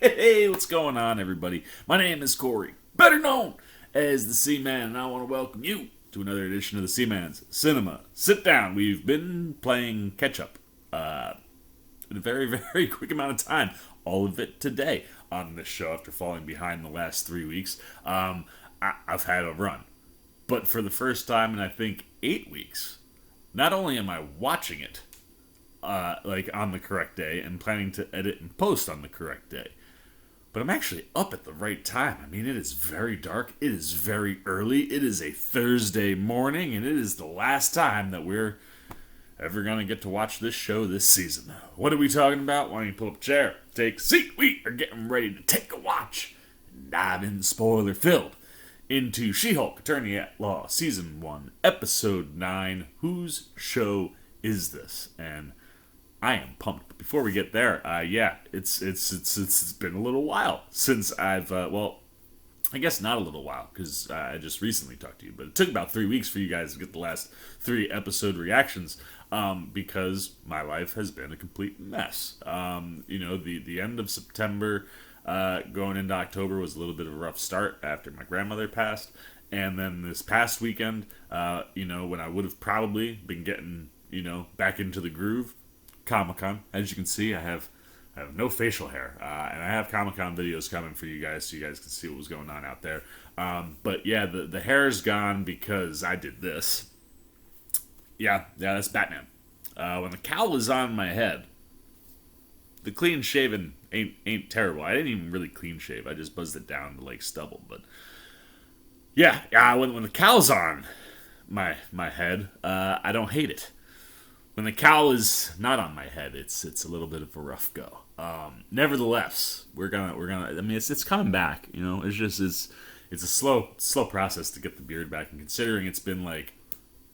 Hey, what's going on, everybody? My name is Corey, better known as the Seaman, and I want to welcome you to another edition of the Seaman's Cinema Sit Down. We've been playing catch up in a very, very quick amount of time. All of it today on this show after falling behind the last 3 weeks. I've had a run, but for the first time in I think 8 weeks, not only am I watching it on the correct day and planning to edit and post on the correct day, but I'm actually up at the right time. I mean, it is very dark. It is very early. It is a Thursday morning, and it is the last time that we're ever going to get to watch this show this season. What are we talking about? Why don't you pull up a chair, take a seat? We are getting ready to take a watch and dive in spoiler-filled into She-Hulk, Attorney at Law, Season 1, Episode 9, Whose Show Is This? And I am pumped. But before we get there, it's been a little while since I've I guess not a little while because I just recently talked to you, but it took about 3 weeks for you guys to get the last 3 episode reactions because my life has been a complete mess. The end of September going into October was a little bit of a rough start after my grandmother passed, and then this past weekend, when I would have probably been getting back into the groove. Comic-Con. As you can see, I have no facial hair, and I have Comic-Con videos coming for you guys so you guys can see what was going on out there. But yeah, the hair's gone because I did this. Yeah, that's Batman. When the cowl is on my head, the clean shaven ain't terrible. I didn't even really clean shave. I just buzzed it down to like stubble. But yeah, when the cowl's on my head, I don't hate it. When the cowl is not on my head, it's a little bit of a rough go. Nevertheless, we're gonna. I mean, it's coming back. It's a slow process to get the beard back. And considering it's been like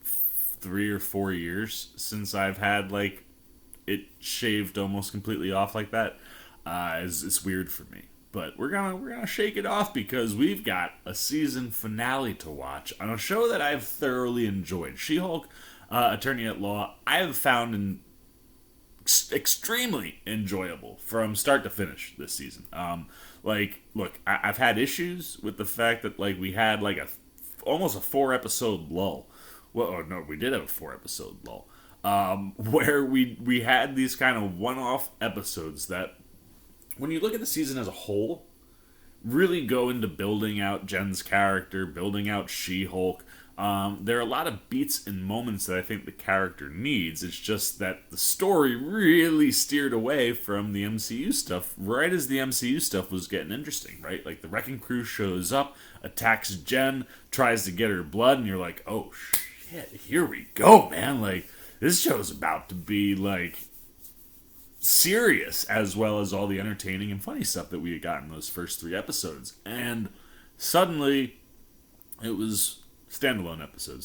3 or 4 years since I've had like it shaved almost completely off like that, it's weird for me. But we're gonna shake it off because we've got a season finale to watch on a show that I've thoroughly enjoyed. She-Hulk. Attorney at Law, I have found extremely enjoyable from start to finish this season. Look, I've had issues with the fact that we had almost a 4-episode lull. Well, no, we did have a 4-episode lull, where we had these kind of one-off episodes that, when you look at the season as a whole, really go into building out Jen's character, building out She-Hulk. There are a lot of beats and moments that I think the character needs. It's just that the story really steered away from the MCU stuff right as the MCU stuff was getting interesting, right? Like the Wrecking Crew shows up, attacks Jen, tries to get her blood, and you're like, oh shit, here we go, man. Like, this show's about to be serious, as well as all the entertaining and funny stuff that we had gotten in those first 3 episodes. And suddenly, it was standalone episode.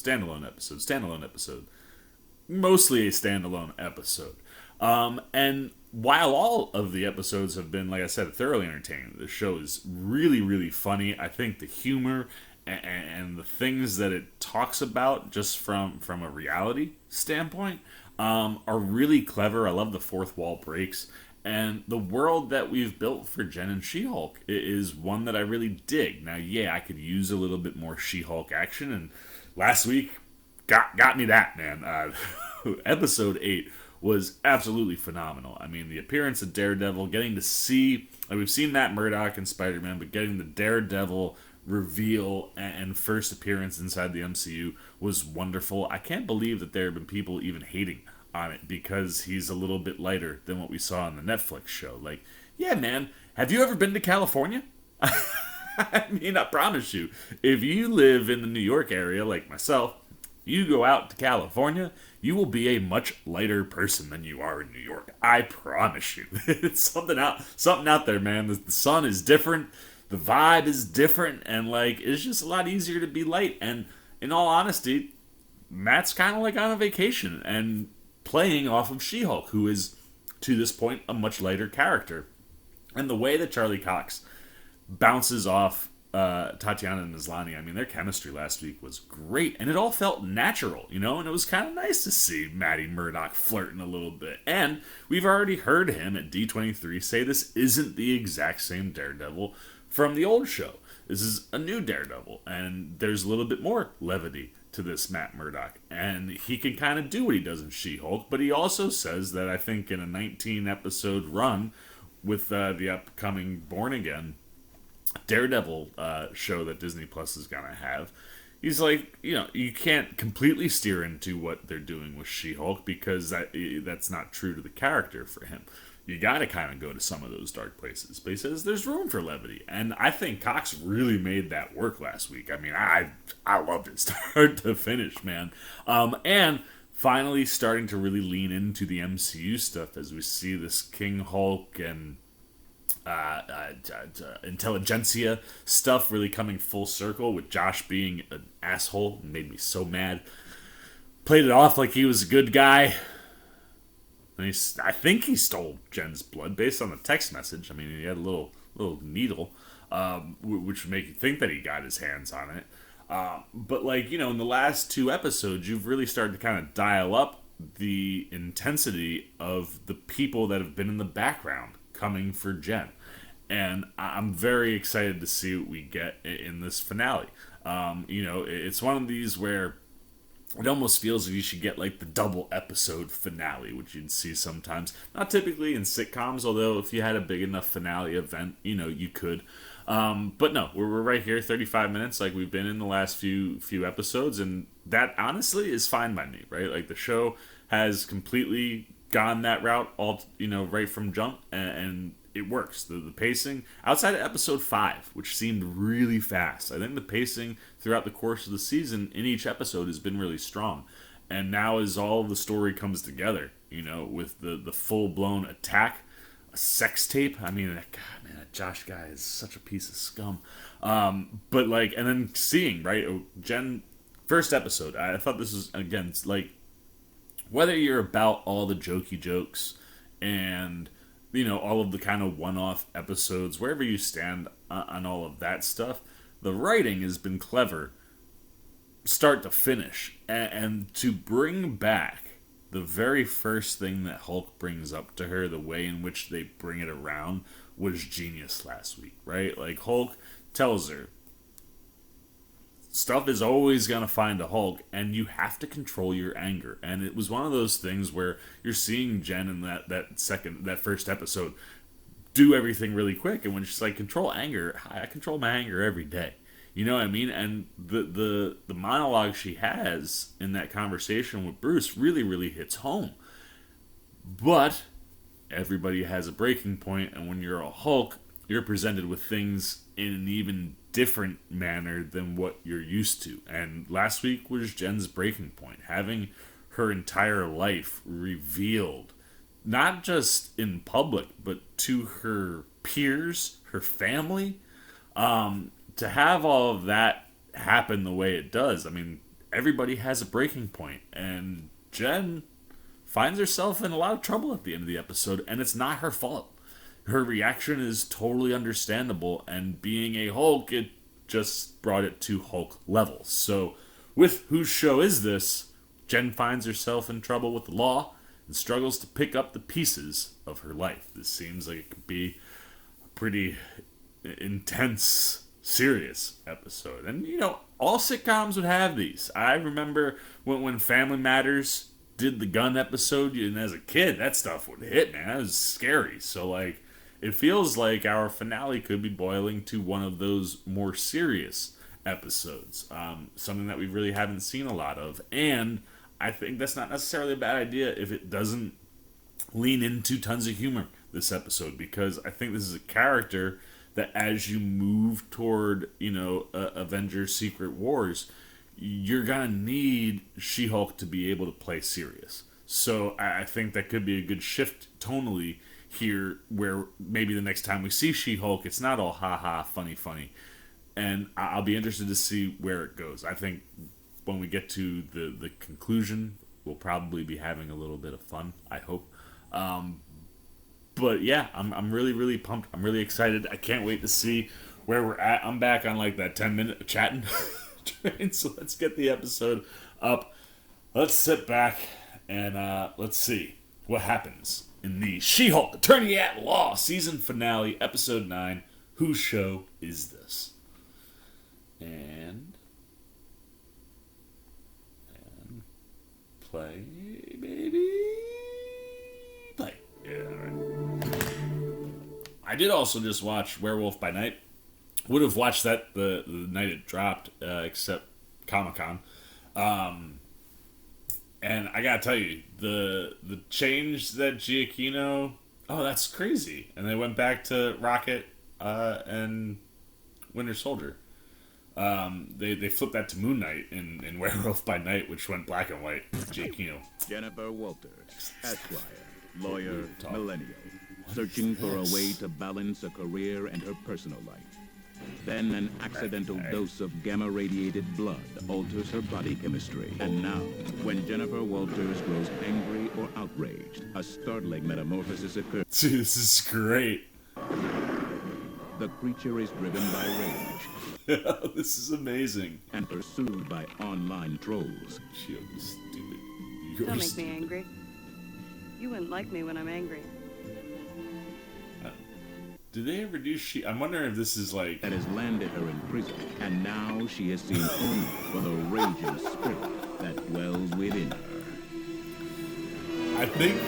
Mostly a standalone episode. And while all of the episodes have been, like I said, thoroughly entertaining, the show is really, really funny. I think the humor and the things that it talks about, just from a reality standpoint, are really clever. I love the fourth wall breaks. And the world that we've built for Jen and She-Hulk is one that I really dig. Now, yeah, I could use a little bit more She-Hulk action, and last week got me that, man. Episode 8 was absolutely phenomenal. I mean, the appearance of Daredevil, getting to see, we've seen Matt Murdock and Spider-Man, but getting the Daredevil reveal and first appearance inside the MCU was wonderful. I can't believe that there have been people even hating on it because he's a little bit lighter than what we saw on the Netflix show. Like, yeah, man, have you ever been to California? I mean, I promise you, if you live in the New York area like myself, you go out to California, you will be a much lighter person than you are in New York. I promise you. It's something out there, man. The sun is different, the vibe is different, and it's just a lot easier to be light. And in all honesty, Matt's kind of on a vacation and playing off of She-Hulk, who is, to this point, a much lighter character. And the way that Charlie Cox bounces off Tatiana and Maslany, I mean, their chemistry last week was great, and it all felt natural, you know, and it was kind of nice to see Matty Murdock flirting a little bit. And we've already heard him at D23 say this isn't the exact same Daredevil from the old show. This is a new Daredevil, and there's a little bit more levity to this Matt Murdock, and he can kind of do what he does in She-Hulk, but he also says that I think in a 19-episode run with the upcoming Born Again Daredevil show that Disney Plus is going to have, he's like, you know, you can't completely steer into what they're doing with She-Hulk because that's not true to the character for him. You got to kind of go to some of those dark places. But he says there's room for levity. And I think Cox really made that work last week. I mean, I loved it start to finish, man. And finally starting to really lean into the MCU stuff as we see this King Hulk and intelligentsia stuff really coming full circle with Josh being an asshole. It made me so mad. Played it off like he was a good guy. And I think he stole Jen's blood based on the text message. I mean, he had a little needle, which would make you think that he got his hands on it. But, like, you know, in the last 2 episodes, you've really started to kind of dial up the intensity of the people that have been in the background coming for Jen. And I'm very excited to see what we get in this finale. You know, it's one of these where it almost feels like you should get like the double episode finale, which you'd see sometimes. Not typically in sitcoms, although if you had a big enough finale event, you know, you could. But no, we're right here, 35 minutes, like we've been in the last few episodes, and that honestly is fine by me, right? Like the show has completely gone that route, all, you know, right from jump, and it works. The pacing, outside of episode 5, which seemed really fast, I think the pacing throughout the course of the season in each episode has been really strong. And now as all the story comes together, you know, with the full-blown attack, a sex tape, I mean, God, man, that Josh guy is such a piece of scum. But, like, and then seeing, right, Jen, first episode, I thought this was, again, like, whether you're about all the jokey jokes and, you know, all of the kind of one-off episodes, wherever you stand on all of that stuff, the writing has been clever start to finish. And to bring back the very first thing that Hulk brings up to her, the way in which they bring it around, was genius last week, right? Like, Hulk tells her, stuff is always going to find a Hulk, and you have to control your anger. And it was one of those things where you're seeing Jen in that first episode do everything really quick, and when she's like, control anger, I control my anger every day. You know what I mean? And the monologue she has in that conversation with Bruce really, really hits home. But everybody has a breaking point, and when you're a Hulk, you're presented with things in an even different manner than what you're used to. And last week was Jen's breaking point, having her entire life revealed, not just in public, but to her peers, her family. To have all of that happen the way it does, I mean, everybody has a breaking point, and Jen finds herself in a lot of trouble at the end of the episode, and it's not her fault. Her reaction is totally understandable, and being a Hulk, it just brought it to Hulk levels. So, with Whose Show Is This?, Jen finds herself in trouble with the law and struggles to pick up the pieces of her life. This seems like it could be a pretty intense, serious episode. And, you know, all sitcoms would have these. I remember when Family Matters did the gun episode, and as a kid, that stuff would hit, man. That was scary. So, like, it feels like our finale could be boiling to one of those more serious episodes. Something that we really haven't seen a lot of. And I think that's not necessarily a bad idea if it doesn't lean into tons of humor this episode. Because I think this is a character that as you move toward, you know, Avengers Secret Wars, you're going to need She-Hulk to be able to play serious. So I think that could be a good shift tonally here, where maybe the next time we see She-Hulk, it's not all ha-ha, funny. And I'll be interested to see where it goes. I think when we get to the conclusion, we'll probably be having a little bit of fun, I hope. But yeah, I'm really, really pumped. I'm really excited. I can't wait to see where we're at. I'm back on like that 10-minute chatting train, so let's get the episode up. Let's sit back and let's see what happens in the She-Hulk Attorney at Law season finale, episode 9. Whose show is this? And play, baby. Play. Yeah, alright. I did also just watch Werewolf by Night. Would have watched that the night it dropped, except Comic-Con. And I gotta tell you, the change that Giacchino... Oh, that's crazy. And they went back to Rocket and Winter Soldier. They flipped that to Moon Knight in Werewolf by Night, which went black and white. Giacchino. Jennifer Walters, Esquire, lawyer, millennial, searching for a way to balance a career and her personal life. Then an accidental dose of gamma-radiated blood alters her body chemistry. And now, when Jennifer Walters grows angry or outraged, a startling metamorphosis occurs. Dude, this is great. The creature is driven by rage. This is amazing. And pursued by online trolls. She'll be stupid. Don't make me angry. You wouldn't like me when I'm angry. Did they ever do I'm wondering if this is like... That has landed her in prison, and now she is seen only for the raging spirit that dwells within her. I think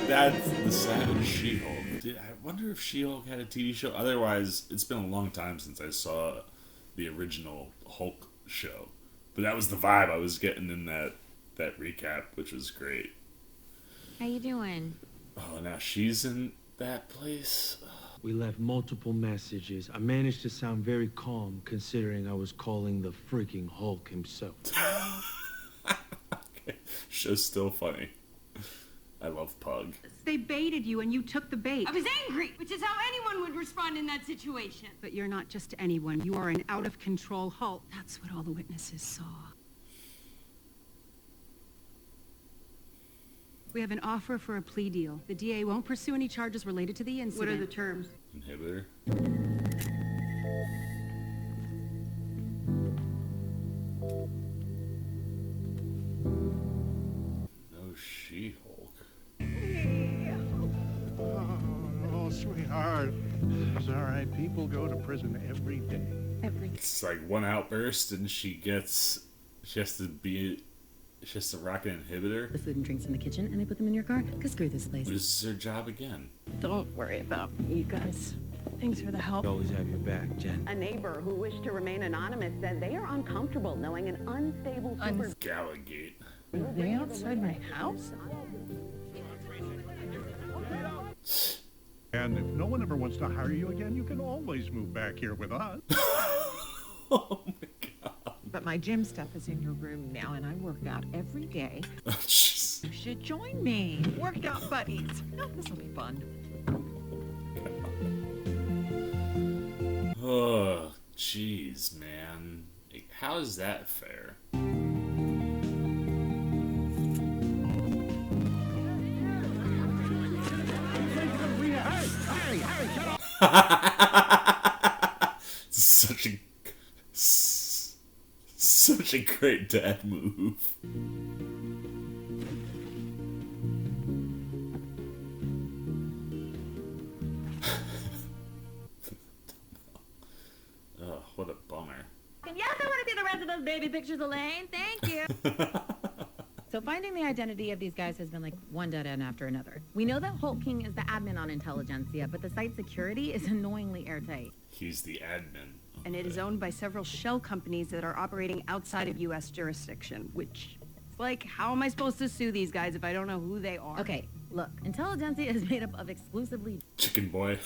that's the Savage She-Hulk. I wonder if She-Hulk had a TV show. Otherwise, it's been a long time since I saw the original Hulk show. But that was the vibe I was getting in that recap, which was great. How you doing? Oh, now she's in that place? We left multiple messages. I managed to sound very calm, considering I was calling the freaking Hulk himself. Okay. Show's still funny. I love Pug. They baited you and you took the bait. I was angry, which is how anyone would respond in that situation. But you're not just anyone. You are an out-of-control Hulk. That's what all the witnesses saw. We have an offer for a plea deal. The DA won't pursue any charges related to the incident. What are the terms? Inhibitor. No She-Hulk. Oh, sweetheart. It's all right. People go to prison every day. It's like one outburst and she has to rock an inhibitor. The food and drinks in the kitchen, and they put them in your car. Cause screw this place. This is her job again. Don't worry about me, you guys. Thanks for the help. I always have your back, Jen. A neighbor who wished to remain anonymous said they are uncomfortable knowing an unstable super... Gallagate. Way outside my house? And if no one ever wants to hire you again, you can always move back here with us. Oh my god. But my gym stuff is in your room now, and I work out every day. Oh, jeez. You should join me. Workout buddies. This will be fun. Oh, jeez, man. How is that fair? Such a great dad move. Oh, what a bummer. Yes, I want to see the rest of those baby pictures, Elaine. Thank you. So finding the identity of these guys has been like one dead end after another. We know that Hulk King is the admin on Intelligentsia, but the site security is annoyingly airtight. He's the admin. And it is owned by several shell companies that are operating outside of U.S. jurisdiction, which is like, how am I supposed to sue these guys if I don't know who they are? Okay, look, Intelligentsia is made up of exclusively... Chicken boy.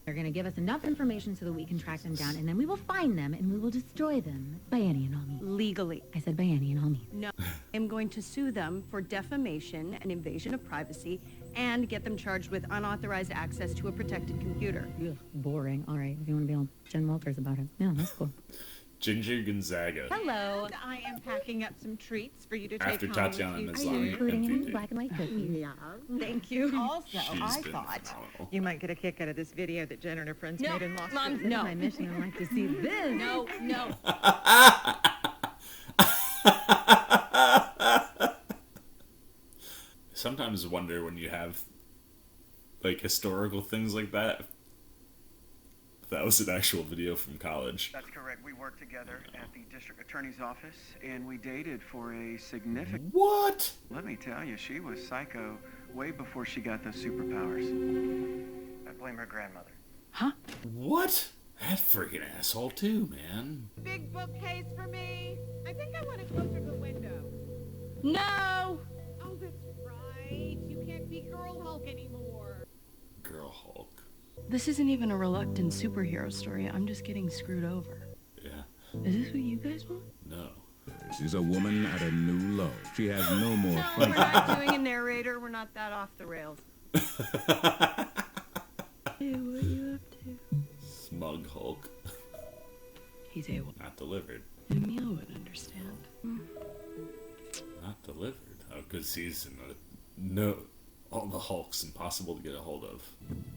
They're gonna give us enough information so that we can track them down, and then we will find them, and we will destroy them. By any and all means. Legally. I said by any and all means. No, I'm going to sue them for defamation and invasion of privacy and get them charged with unauthorized access to a protected computer. Ugh, boring. All right, if you want to be all Jen Walters about it. Yeah, that's cool. Ginger Gonzaga. Hello. I am packing up some treats for you to take After home Tatiana with you. Maslany, Including any MVP. black and white cookies. Yeah. Thank you. Also, She's I been thought phenomenal. you might get a kick out of this video that Jen and her friends made in Los Mom, Angeles. no. My mission. I'd like to see this. No, no. Sometimes wonder when you have like historical things like that. If that was an actual video from college. That's correct. We worked together at the district attorney's office, and we dated for a significant... What? Let me tell you, she was psycho way before she got those superpowers. I blame her grandmother. What? That freaking asshole too, man. Big bookcase for me. I think I want it closer to the window. No! Oh, that's right. You can't be Girl Hulk anymore. Girl Hulk. This isn't even a reluctant superhero story. I'm just getting screwed over. Yeah. Is this what you guys want? No. This is a woman at a new low. She has no more No, fight. we're not doing a narrator. We're not that off the rails. Hey, what you up to? Smug Hulk. He's able. Not delivered. Emil would understand. Not delivered. Oh, because he's in a... No. All the Hulks impossible to get a hold of.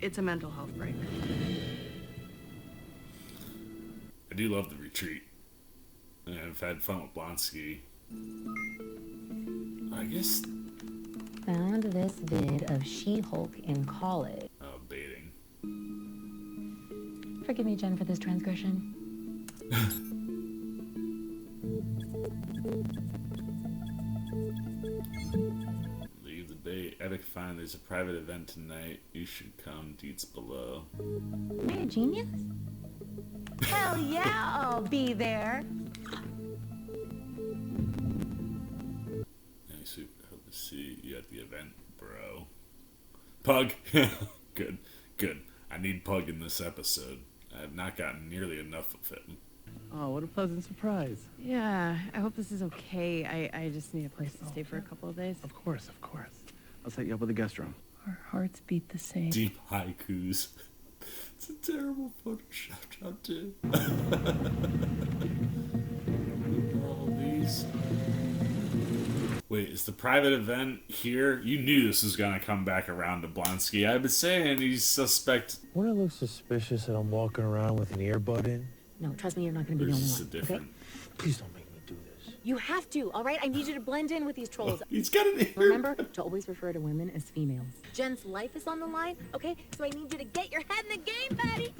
It's a mental health break. I do love the retreat. And I've had fun with Blonsky. I guess... Found this vid of She-Hulk in college. Oh, baiting. Forgive me, Jen, for this transgression. Leave the bait. Epic find there's a private event tonight. You should come. Deets below. Am I a genius? Hell yeah, I'll be there. Nice. Hope to see you at the event, bro. Pug. Good. Good. I need Pug in this episode. I have not gotten nearly enough of him. Oh, what a pleasant surprise. Yeah, I hope this is okay. I just need a place to stay for a couple of days. Of course, of course. I'll set you up with a guest room. Our hearts beat the same. Deep haikus. It's a terrible Photoshop job, too. All these. Wait, is the private event here? You knew this was gonna come back around to Blonsky. I've been saying he's suspect. Wouldn't it look suspicious that I'm walking around with an earbud in? No, trust me, you're not going to Or be the is only this a one. different? Please don't make me do this. You have to, all right? I need you to blend in with these trolls. He's got an ear. Remember to always refer to women as females. Jen's life is on the line, okay? So I need you to get your head in the game, buddy.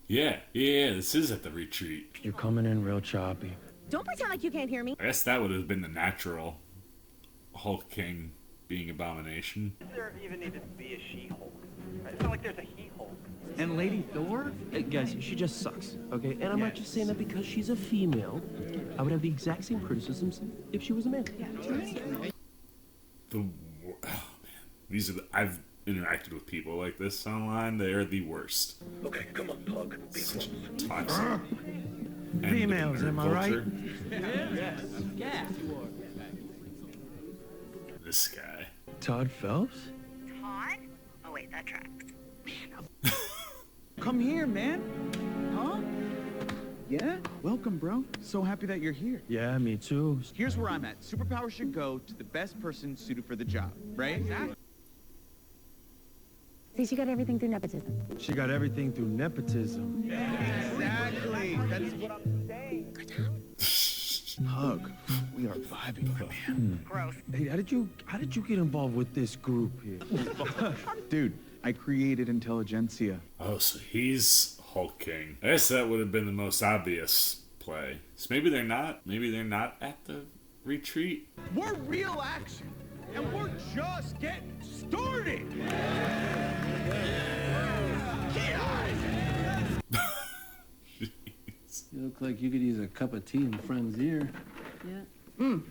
Yeah, this is at the retreat. You're coming in real choppy. Don't pretend like you can't hear me. I guess that would have been the natural Hulk King being Abomination. There even needed to be a She-Hulk. It's not like there's a He-Hulk. And Lady Thor? Guys, she just sucks, okay? And I'm not just saying that because she's a female. I would have the exact same criticisms if she was a man. Oh man, these are I've interacted with people like this online. They are the worst. Okay, come on, Pug. Be Such toxic. Females, am I right? Yeah. This guy. Todd Phelps? Todd? Oh, wait, that tracks. Come here, man. Huh? Yeah? Welcome, bro. So happy that you're here. Yeah, me too. Here's where I'm at. Superpower should go to the best person suited for the job, right? See, she got everything through nepotism. She got everything through nepotism. Exactly. That's what I'm saying. Hug. We are vibing, my man. Gross. Hey, how did you get involved with this group here? Dude, I created Intelligentsia. Oh, so he's Hulk King. I guess that would have been the most obvious play. So maybe they're not. Maybe they're not at the retreat. We're real action, and we're just getting started. Jeez. You look like you could use a cup of tea in a friend's ear. Yeah.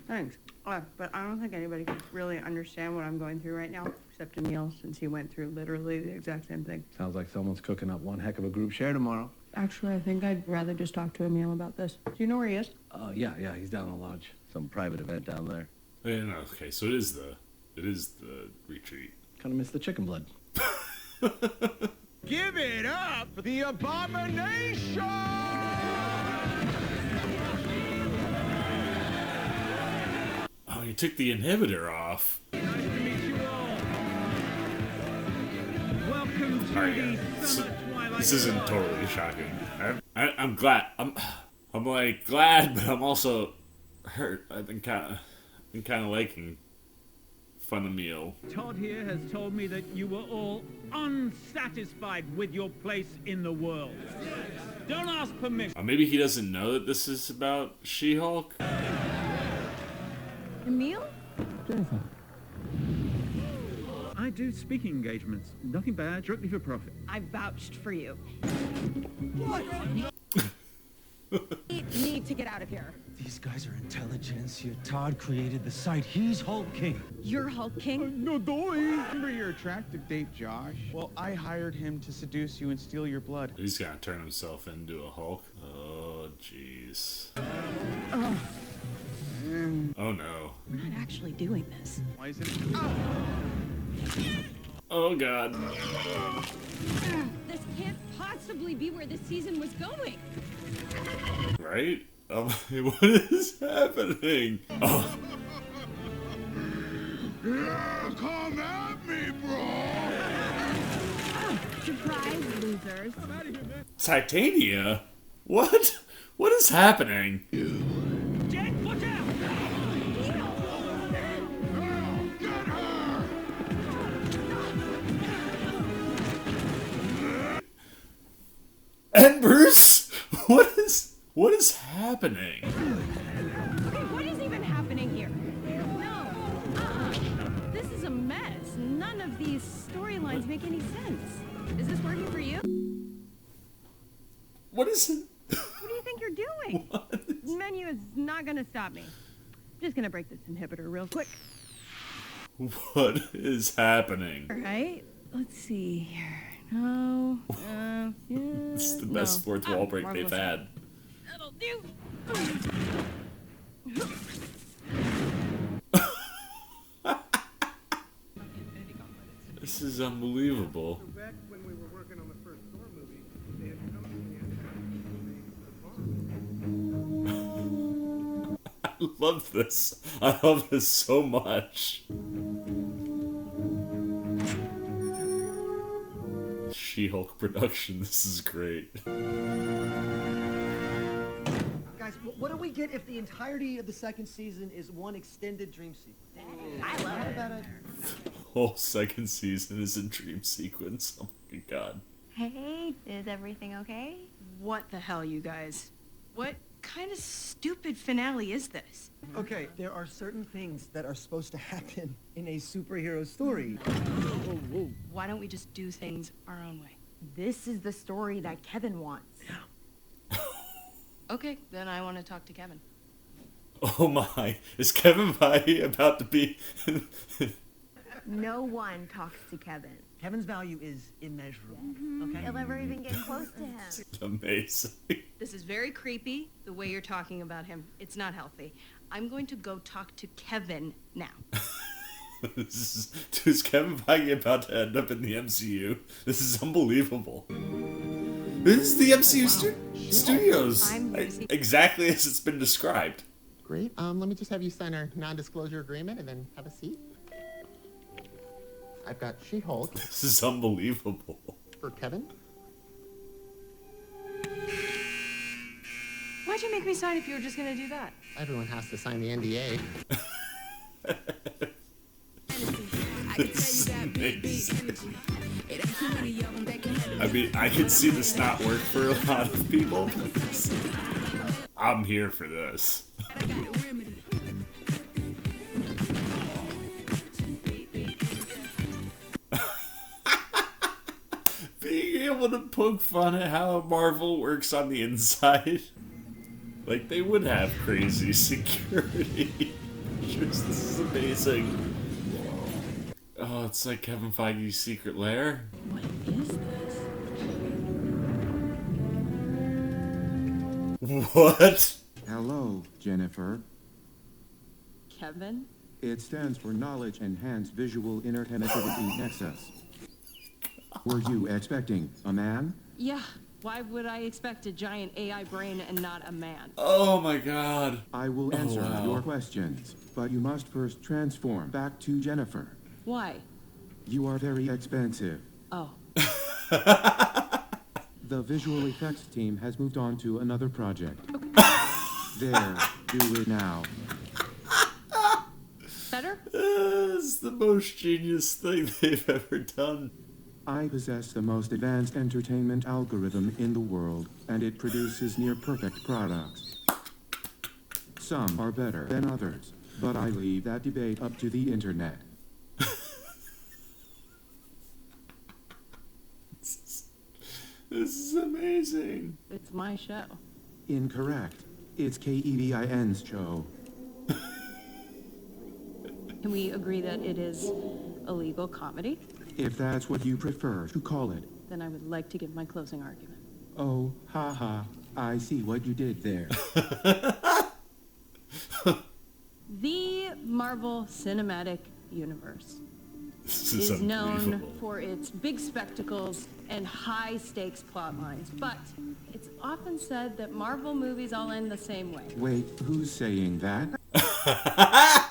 Thanks. But I don't think anybody can really understand what I'm going through right now, except Emil, since he went through literally the exact same thing. Sounds like someone's cooking up one heck of a group share tomorrow. Actually, I think I'd rather just talk to Emil about this. Do you know where he is? Yeah, he's down in the lodge. Some private event down there. Yeah, no, okay, so it is the retreat. Kind of missed the chicken blood. Give it up for the Abomination! he took the inhibitor off. Nice to meet you all. Welcome to Alright, the Summer Twilight. this isn't totally shocking. I'm glad. I'm like glad, but I'm also hurt. I've been kind of liking Funamil. Todd here has told me that you were all unsatisfied with your place in the world. Don't ask permission. Maybe he doesn't know that this is about She-Hulk. Emil? I do speaking engagements. Nothing bad, strictly for profit. I vouched for you. We need to get out of here. These guys are intelligentsia. Todd created the site. He's Hulk King. You're Hulk King? No, doy. Remember your attractive date, Josh? Well, I hired him to seduce you and steal your blood. He's gonna turn himself into a Hulk. Oh, jeez. Oh no. We're not actually doing this. Why is it? Oh god. This can't possibly be where this season was going. Right? What is happening? Oh. Yeah, come at me, bro! Surprise, losers. Titania? What? What is happening? Jet, watch out! And Bruce? What is happening? Okay, what is even happening here? No. This is a mess. None of these storylines make any sense. Is this working for you? What is it? What do you think you're doing? This menu is not gonna stop me. I'm just gonna break this inhibitor real quick. What is happening? All right. Let's see here. No. Yeah. It's the best fourth wall break they've had. That'll do. This is unbelievable. Back when we were working on the first Thor movie, they had come to me and I love this. I love this so much. She-Hulk production. This is great. Guys, what do we get if the entirety of the second season is one extended dream sequence? I love it. Whole second season is a dream sequence. Oh my god. Hey, is everything okay? What the hell, you guys? What kind of stupid finale is this? Okay, there are certain things that are supposed to happen in a superhero story. Why don't we just do things our own way? This is the story that Kevin wants. Okay, then I want to talk to Kevin. Oh my. Is Kevin Feige about to be... No one talks to Kevin. Kevin's value is immeasurable. Okay? You'll never even get close to him. Amazing. This is very creepy, the way you're talking about him. It's not healthy. I'm going to go talk to Kevin now. Is Kevin Feige about to end up in the MCU? This is unbelievable. This is the MCU studios. Exactly as it's been described. Great. Let me just have you sign our non-disclosure agreement and then have a seat. I've got She-Hulk. This is unbelievable. For Kevin. Why'd you make me sign if you were just going to do that? Everyone has to sign the NDA. This is amazing. I mean, I can see this not work for a lot of people. I'm here for this. Being able to poke fun at how Marvel works on the inside. Like, they would have crazy security. This is amazing. Oh, it's like Kevin Feige's secret lair. What is this? What? Hello, Jennifer. Kevin? It stands for Knowledge Enhanced Visual Interconnectivity Nexus. Were you expecting a man? Yeah, Why would I expect a giant AI brain and not a man? Oh my god. I will answer wow. your questions, but you must first transform back to Jennifer. Why? You are very expensive. Oh. The visual effects team has moved on to another project. There, do it now. Better? It's the most genius thing they've ever done. I possess the most advanced entertainment algorithm in the world, and it produces near-perfect products. Some are better than others, but I leave that debate up to the internet. This is amazing. It's my show. Incorrect. It's KEVIN's show. Can we agree that it is a legal comedy? If that's what you prefer to call it. Then I would like to give my closing argument. Oh, haha. I see what you did there. The Marvel Cinematic Universe is is known for its big spectacles and high-stakes plot lines, but it's often said that Marvel movies all end the same way. Wait, who's saying that?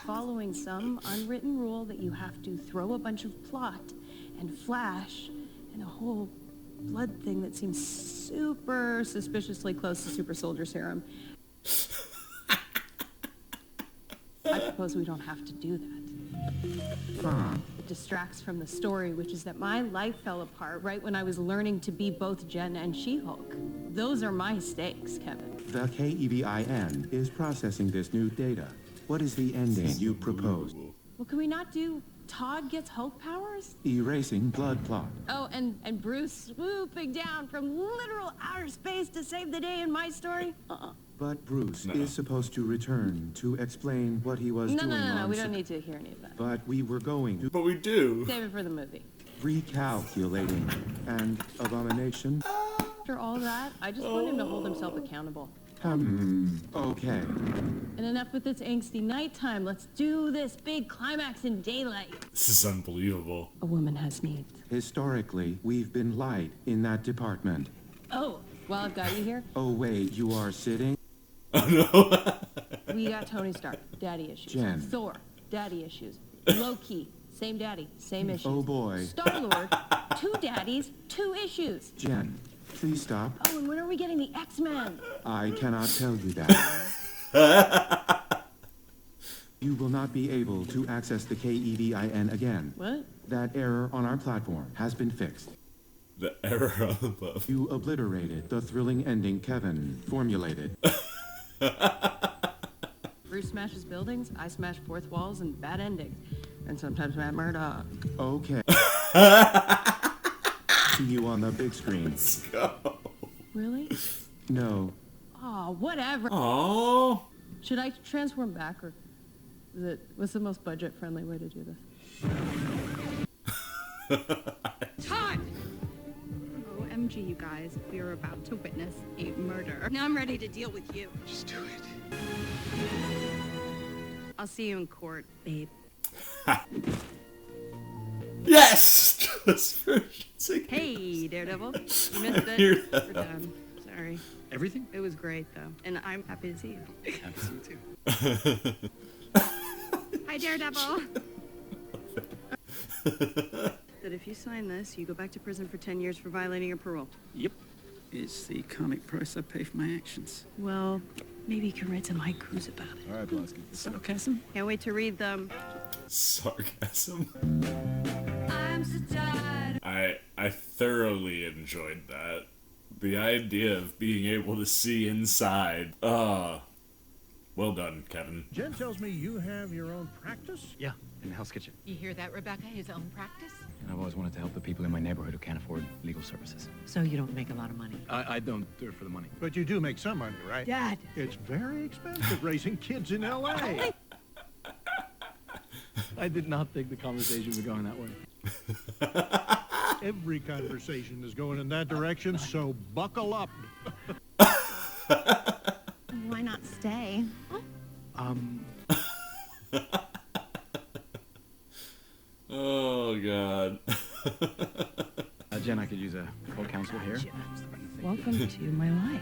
Following some unwritten rule that you have to throw a bunch of plot and flash and a whole blood thing that seems super suspiciously close to Super Soldier Serum. I suppose we don't have to do that. It distracts from the story, which is that my life fell apart right when I was learning to be both Jen and She-Hulk. Those are my stakes, Kevin. The KEVIN is processing this new data. What is the ending you propose? Well, can we not do Todd gets Hulk powers? Erasing blood plot. Oh, and Bruce swooping down from literal outer space to save the day in my story? But Bruce is supposed to return to explain what he was doing No, on we don't need to hear any of that. But we were going to... But we do. Save it for the movie. Recalculating. And Abomination? After all that, I just want him to hold himself accountable. Okay. And enough with this angsty nighttime. Let's do this big climax in daylight. This is unbelievable. A woman has needs. Historically, we've been light in that department. Oh, well, I've got you here. Oh, wait, you are sitting? Oh, no. We got Tony Stark, daddy issues. Jen. Thor, daddy issues. Loki, same daddy, same issues. Oh, boy. Star-Lord, two daddies, two issues. Jen, please stop. Oh, and when are we getting the X-Men? I cannot tell you that. You will not be able to access the KEVIN again. What? That error on our platform has been fixed. The error above. You obliterated the thrilling ending Kevin formulated. Bruce smashes buildings, I smash fourth walls and bad endings. And sometimes Matt Murdock. Okay. See you on the big screen. Let's go. Really? No. Oh, whatever. Oh. Should I transform back, or what's the most budget-friendly way to do this? Todd! OMG, you guys. We are about to witness a murder. Now I'm ready to deal with you. Just do it. I'll see you in court, babe. Yes! Just for shit's Hey, Daredevil. You missed I it. hear that. We're done. Sorry. Everything? It was great, though. And I'm happy to see you. Happy to see you too. Hi, Daredevil. That if you sign this, you go back to prison for 10 years for violating your parole. Yep. It's the comic price I pay for my actions. Well, maybe you can write some haikus about it. All right, Blonsky. Sarcasm? Can't wait to read them. Sarcasm. I'm so tired. I thoroughly enjoyed that. The idea of being able to see inside. Well done, Kevin. Jen tells me you have your own practice? Yeah, in Hell's Kitchen. You hear that, Rebecca? His own practice? And I've always wanted to help the people in my neighborhood who can't afford legal services. So you don't make a lot of money. I don't do it for the money. But you do make some money, right? Dad! It's very expensive raising kids in L.A. I did not think the conversation was going that way. Every conversation is going in that direction, so buckle up. Why not stay? Oh, God. Jen, I could use a full counsel here. Welcome to my life.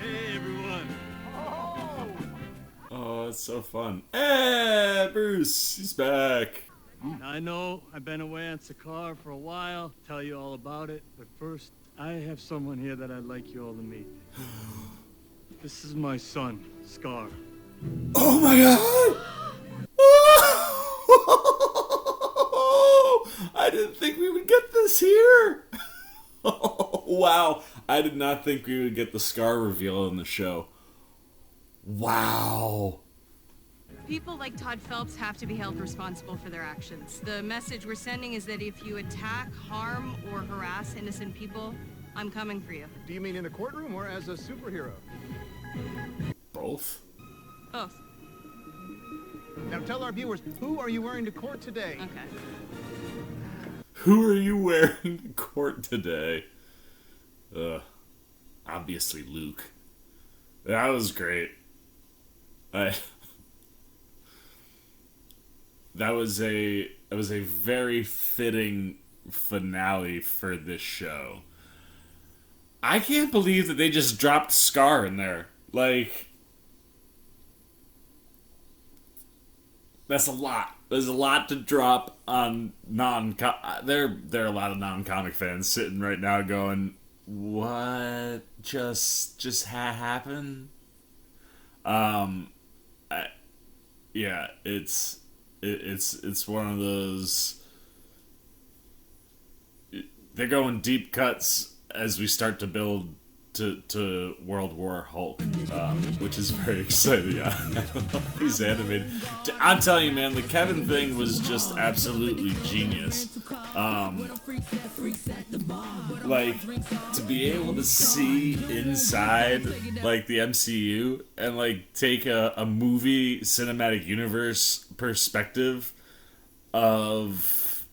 Hey, everyone. Oh, it's so fun. Hey, Bruce, he's back. I know I've been away on Sakaar for a while. Tell you all about it. But first, I have someone here that I'd like you all to meet. This is my son, Scar. Oh my god! I didn't think we would get this here. Oh, wow. I did not think we would get the Scar reveal in the show. Wow. People like Todd Phelps have to be held responsible for their actions. The message we're sending is that if you attack, harm, or harass innocent people, I'm coming for you. Do you mean in a courtroom or as a superhero? Both. Both. Now tell our viewers, who are you wearing to court today? Okay. Who are you wearing to court today? Obviously Luke. That was great. That was a very fitting finale for this show. I can't believe that they just dropped Scar in there. Like, that's a lot. There's a lot to drop on there are a lot of non-comic fans sitting right now going, what just happened? Yeah, it's one of those. They're going deep cuts as we start to build to World War Hulk, which is very exciting. He's animated. I'm telling you, man, the Kevin thing was just absolutely genius. Like, to be able to see inside, like, the MCU and, like, take a movie cinematic universe perspective of,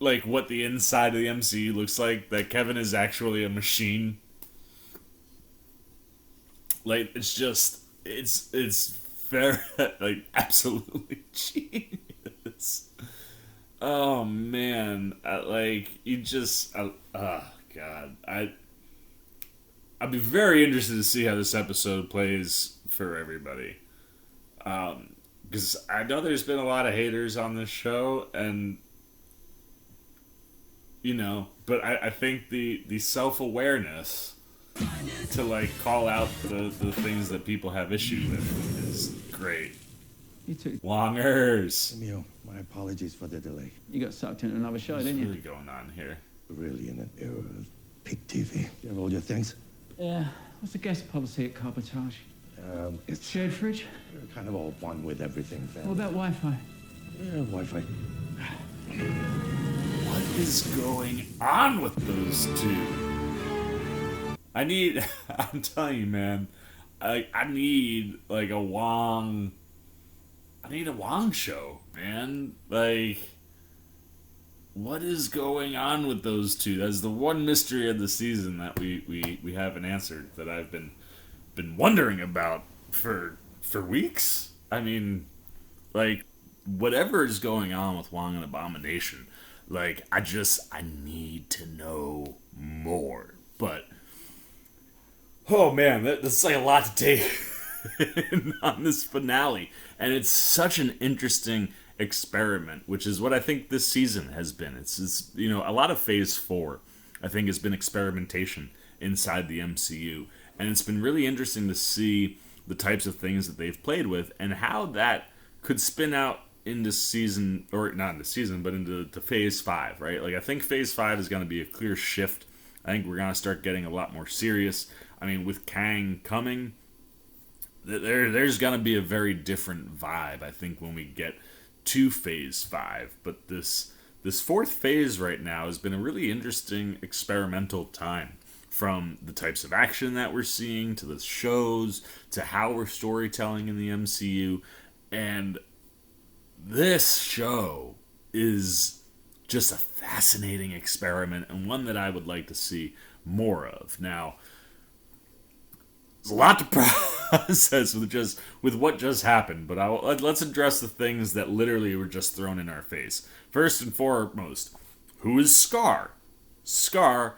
like, what the inside of the MCU looks like, that Kevin is actually a machine. Like, it's just, it's very, like, absolutely genius. Oh, man. Like, you just, oh, God. I'd be very interested to see how this episode plays for everybody. Because I know there's been a lot of haters on this show, and, you know, but I think the self-awareness to, like, call out the things that people have issue with is great. You took Longers. Emil, my apologies for the delay. You got sucked into another show, didn't you? What's really going on here? Really in an era of pig TV. You have all your things? Yeah. What's the guest policy at Carbotage? It's shared fridge. We're kind of all one with everything. Family. What about Wi-Fi? Yeah, Wi-Fi. What is going on with those two? I'm telling you, man, I need, like, a Wong show, man. Like, what is going on with those two? That's the one mystery of the season that we haven't answered, that I've been wondering about for weeks. I mean, like, whatever is going on with Wong and Abomination, like, I need to know more. But, oh man, that's like a lot to take on this finale. And it's such an interesting experiment, which is what I think this season has been. It's you know, a lot of Phase 4, I think, has been experimentation inside the MCU. And it's been really interesting to see the types of things that they've played with and how that could spin out into season, or not into season, but into Phase 5, right? Like, I think Phase 5 is going to be a clear shift. I think we're going to start getting a lot more serious. I mean, with Kang coming, there's going to be a very different vibe, I think, when we get to Phase 5. But this fourth phase right now has been a really interesting experimental time. From the types of action that we're seeing, to the shows, to how we're storytelling in the MCU. And this show is just a fascinating experiment, and one that I would like to see more of. Now, there's a lot to process with what just happened, but let's address the things that literally were just thrown in our face. First and foremost, who is Scar? Scar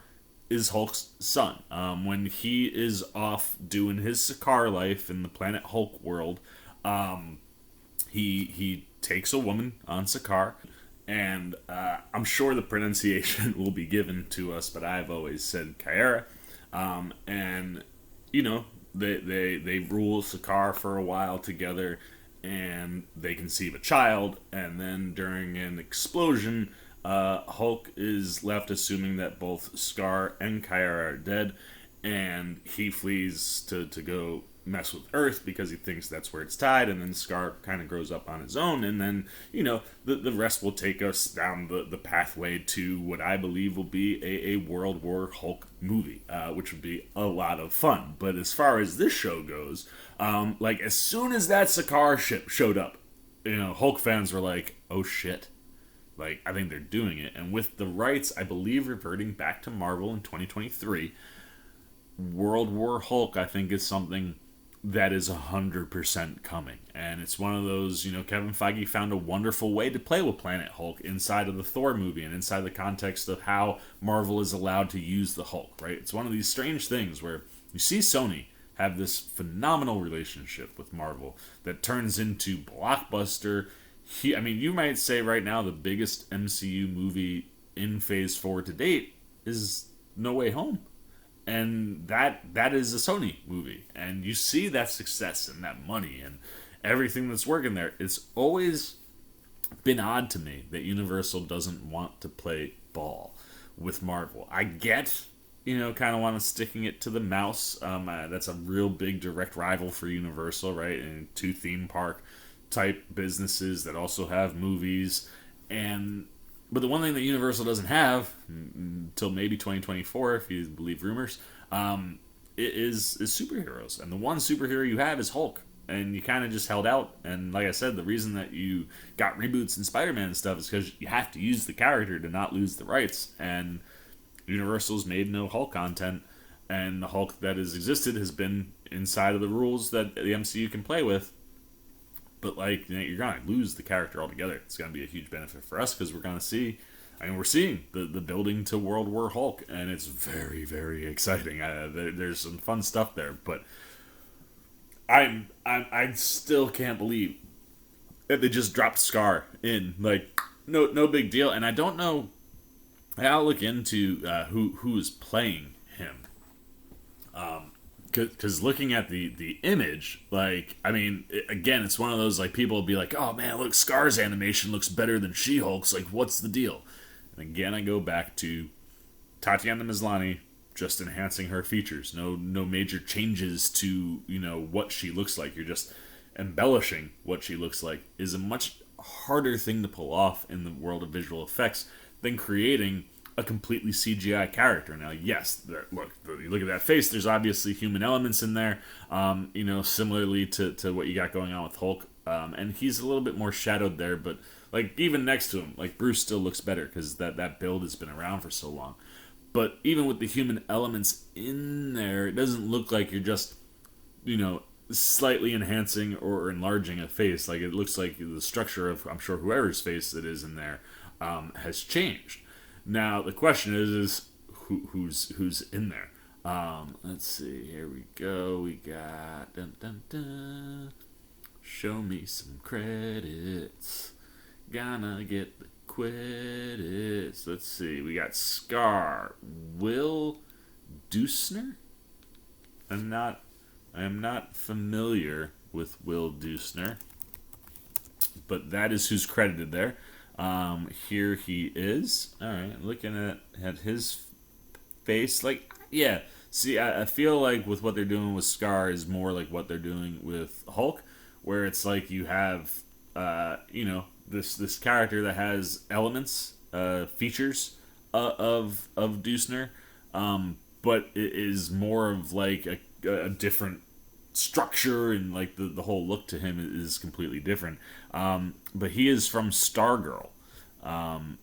is Hulk's son. When he is off doing his Sakaar life in the Planet Hulk world, he takes a woman on Sakaar, and I'm sure the pronunciation will be given to us, but I've always said Kyra. And you know, they rule Sakaar for a while together, and they conceive a child, and then during an explosion, Hulk is left assuming that both Scar and Kyra are dead, and he flees to go mess with Earth because he thinks that's where it's tied, and then Scar kind of grows up on his own, and then, you know, the rest will take us down the pathway to what I believe will be a World War Hulk movie, which would be a lot of fun. But as far as this show goes, like, as soon as that Sakaar ship showed up, you know, Hulk fans were like, oh shit. Like, I think they're doing it. And with the rights, I believe, reverting back to Marvel in 2023, World War Hulk, I think, is something that is 100% coming. And it's one of those, you know, Kevin Feige found a wonderful way to play with Planet Hulk inside of the Thor movie and inside the context of how Marvel is allowed to use the Hulk, right? It's one of these strange things where you see Sony have this phenomenal relationship with Marvel that turns into blockbuster. I mean, you might say right now the biggest MCU movie in Phase 4 to date is No Way Home. And that is a Sony movie. And you see that success and that money and everything that's working there. It's always been odd to me that Universal doesn't want to play ball with Marvel. I get, you know, kind of want to sticking it to the mouse. That's a real big direct rival for Universal, right? And two theme park type businesses that also have movies. But the one thing that Universal doesn't have until maybe 2024, if you believe rumors, is superheroes. And the one superhero you have is Hulk. And you kind of just held out. And like I said, the reason that you got reboots and Spider-Man and stuff is because you have to use the character to not lose the rights. And Universal's made no Hulk content. And the Hulk that has existed has been inside of the rules that the MCU can play with. But, like, you know, you're going to lose the character altogether. It's going to be a huge benefit for us because we're going to see, I mean, we're seeing the building to World War Hulk, and it's very, very exciting. There's some fun stuff there, but I still can't believe that they just dropped Scar in. Like, no big deal. And I don't know, I'll look into who is playing him. Because looking at the image, like, I mean, again, it's one of those, like, people will be like, oh, man, look, Scar's animation looks better than She-Hulk's. Like, what's the deal? And again, I go back to Tatiana Maslany just enhancing her features. No major changes to, you know, what she looks like. You're just embellishing what she looks like is a much harder thing to pull off in the world of visual effects than creating a completely CGI character. Now, yes, look at that face. There's obviously human elements in there, you know, similarly to what you got going on with Hulk. And he's a little bit more shadowed there, but, like, even next to him, like, Bruce still looks better because that build has been around for so long. But even with the human elements in there, it doesn't look like you're just, you know, slightly enhancing or enlarging a face. Like, it looks like the structure of, I'm sure, whoever's face it is in there has changed. Now, the question is who's in there? Let's see. Here we go. We got... Show me some credits. Gonna get the credits. Let's see. We got Scar. Will Dusner? I am not familiar with Will Dusner, but that is who's credited there. Here he is. All right, looking at his face, like, yeah. See, I feel like with what they're doing with Scar is more like what they're doing with Hulk, where it's like you have, you know, this character that has elements, features of Dusner, but it is more of like a different structure, and like the whole look to him is completely different. But he is from Stargirl,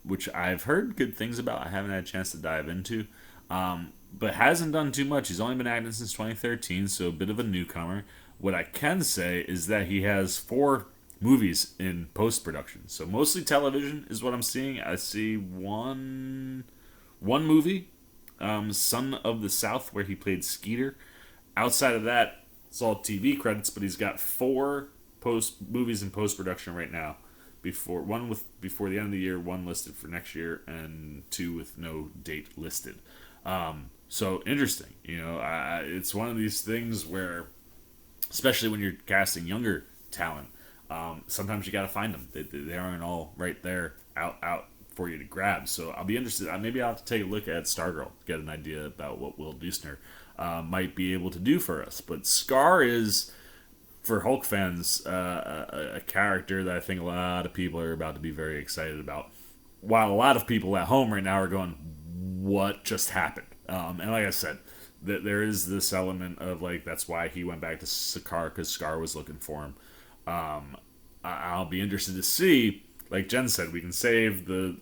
which I've heard good things about. I haven't had a chance to dive into, but hasn't done too much. He's only been acting since 2013, so a bit of a newcomer. What I can say is that he has 4 movies in post-production, so mostly television is what I'm seeing. I see one movie Son of the South, where he played Skeeter. Outside of that, it's all TV credits, but he's got 4 movies in post-production right now. Before the end of the year, 1 listed for next year, and 2 with no date listed. So interesting, it's one of these things where, especially when you're casting younger talent, sometimes you got to find them. They aren't all right there out for you to grab. So I'll be interested. Maybe I'll have to take a look at Stargirl to get an idea about what Will Dusner might be able to do for us. But Scar is, for Hulk fans, a character that I think a lot of people are about to be very excited about. While a lot of people at home right now are going, what just happened? And like I said, there is this element of, like, that's why he went back to Sakaar, because Scar was looking for him. I'll be interested to see, like Jen said, we can save when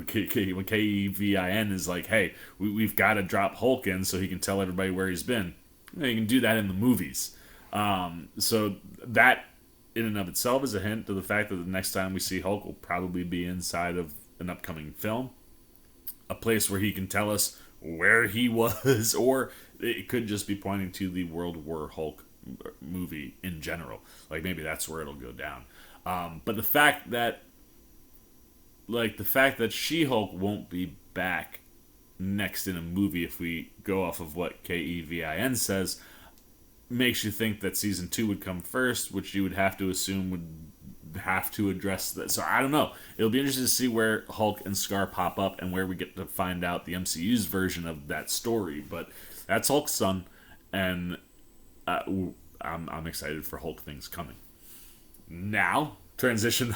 KEVIN is like, hey, we've got to drop Hulk in so he can tell everybody where he's been. You can do that in the movies. So that in and of itself is a hint to the fact that the next time we see Hulk will probably be inside of an upcoming film, a place where he can tell us where he was, or it could just be pointing to the World War Hulk movie in general. Like, maybe that's where it'll go down. But the fact that She-Hulk won't be back next in a movie, if we go off of what KEVIN says, makes you think that season 2 would come first, which you would have to assume would have to address that. So I don't know. It'll be interesting to see where Hulk and Scar pop up and where we get to find out the MCU's version of that story. But that's Hulk's son, and I'm excited for Hulk things coming. Now, transition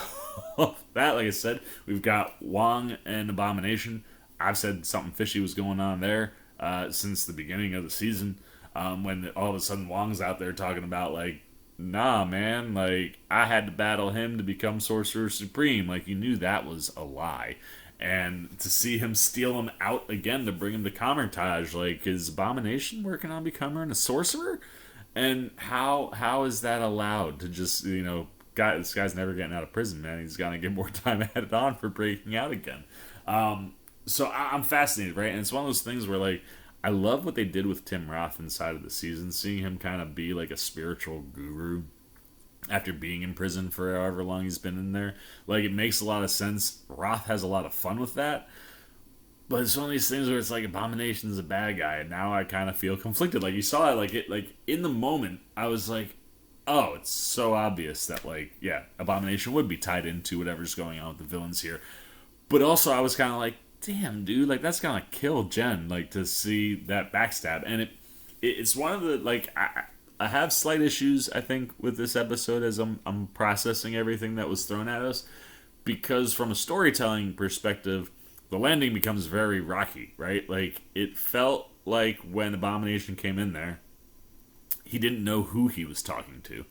off that, like I said, we've got Wong and Abomination. I've said something fishy was going on there since the beginning of the season, when all of a sudden Wong's out there talking about, like, nah, man, like, I had to battle him to become Sorcerer Supreme. Like, you knew that was a lie. And to see him steal him out again to bring him to Comertage, like, is Abomination working on becoming a sorcerer? And how is that allowed to just, this guy's never getting out of prison, man. He's got to get more time added on for breaking out again. So I'm fascinated, right? And it's one of those things where, like, I love what they did with Tim Roth inside of the season, seeing him kind of be like a spiritual guru after being in prison for however long he's been in there. Like, it makes a lot of sense. Roth has a lot of fun with that. But it's one of these things where it's like Abomination's a bad guy, and now I kind of feel conflicted. Like, you saw it, like in the moment, I was like, oh, it's so obvious that, like, yeah, Abomination would be tied into whatever's going on with the villains here. But also, I was kind of like, damn, dude, like, that's gonna kill Jen, like, to see that backstab. And it's one of the, like, I have slight issues, I think, with this episode as I'm processing everything that was thrown at us, because from a storytelling perspective, the landing becomes very rocky, right? Like, it felt like when Abomination came in there, he didn't know who he was talking to.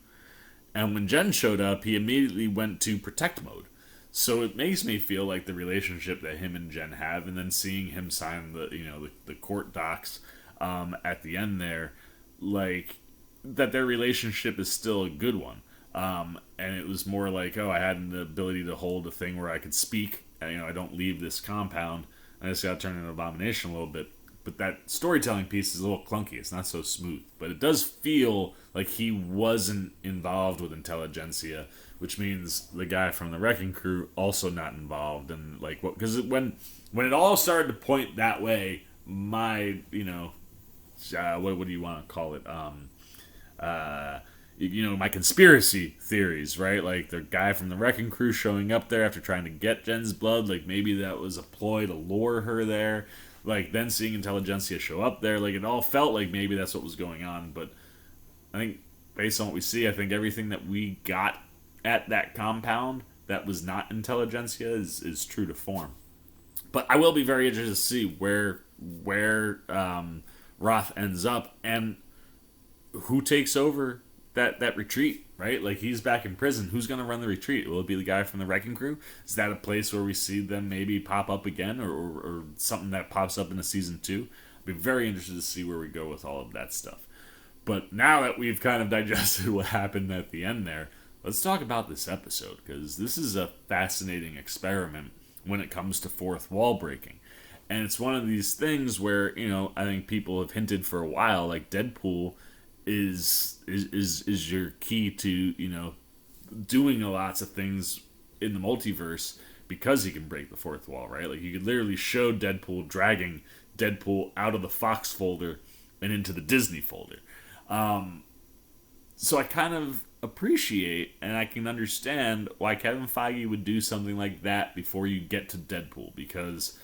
And when Jen showed up, he immediately went to protect mode. So it makes me feel like the relationship that him and Jen have, and then seeing him sign the court docs at the end there, like, that their relationship is still a good one. And it was more like, oh, I had the ability to hold a thing where I could speak, and, I don't leave this compound. I just got to turn into an Abomination a little bit. But that storytelling piece is a little clunky. It's not so smooth. But it does feel like he wasn't involved with Intelligentsia, which means the guy from the Wrecking Crew also not involved. And, like, because when it all started to point that way, my, what do you want to call it? My conspiracy theories, right? Like, the guy from the Wrecking Crew showing up there after trying to get Jen's blood, like, maybe that was a ploy to lure her there. Like, then seeing Intelligentsia show up there, like, it all felt like maybe that's what was going on. But I think, based on what we see, I think everything that we got at that compound that was not Intelligentsia is true to form. But I will be very interested to see where Roth ends up and who takes over that retreat, right? Like, he's back in prison. Who's going to run the retreat? Will it be the guy from the Wrecking Crew? Is that a place where we see them maybe pop up again, or something that pops up in a season 2? I'd be very interested to see where we go with all of that stuff. But now that we've kind of digested what happened at the end there, let's talk about this episode, because this is a fascinating experiment when it comes to fourth wall breaking. And it's one of these things where, you know, I think people have hinted for a while, like Deadpool is your key to, you know, doing lots of things in the multiverse because he can break the fourth wall, right? Like, you could literally show Deadpool dragging Deadpool out of the Fox folder and into the Disney folder. So I kind of appreciate and I can understand why Kevin Feige would do something like that before you get to Deadpool, because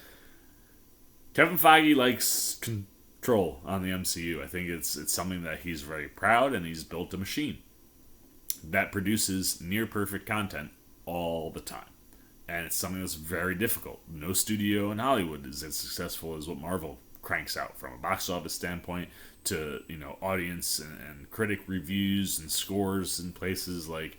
Kevin Feige likes control on the MCU. I think it's something that he's very proud, and he's built a machine that produces near perfect content all the time. And it's something that's very difficult. No studio in Hollywood is as successful as what Marvel cranks out, from a box office standpoint to, you know, audience and critic reviews and scores in places. Like,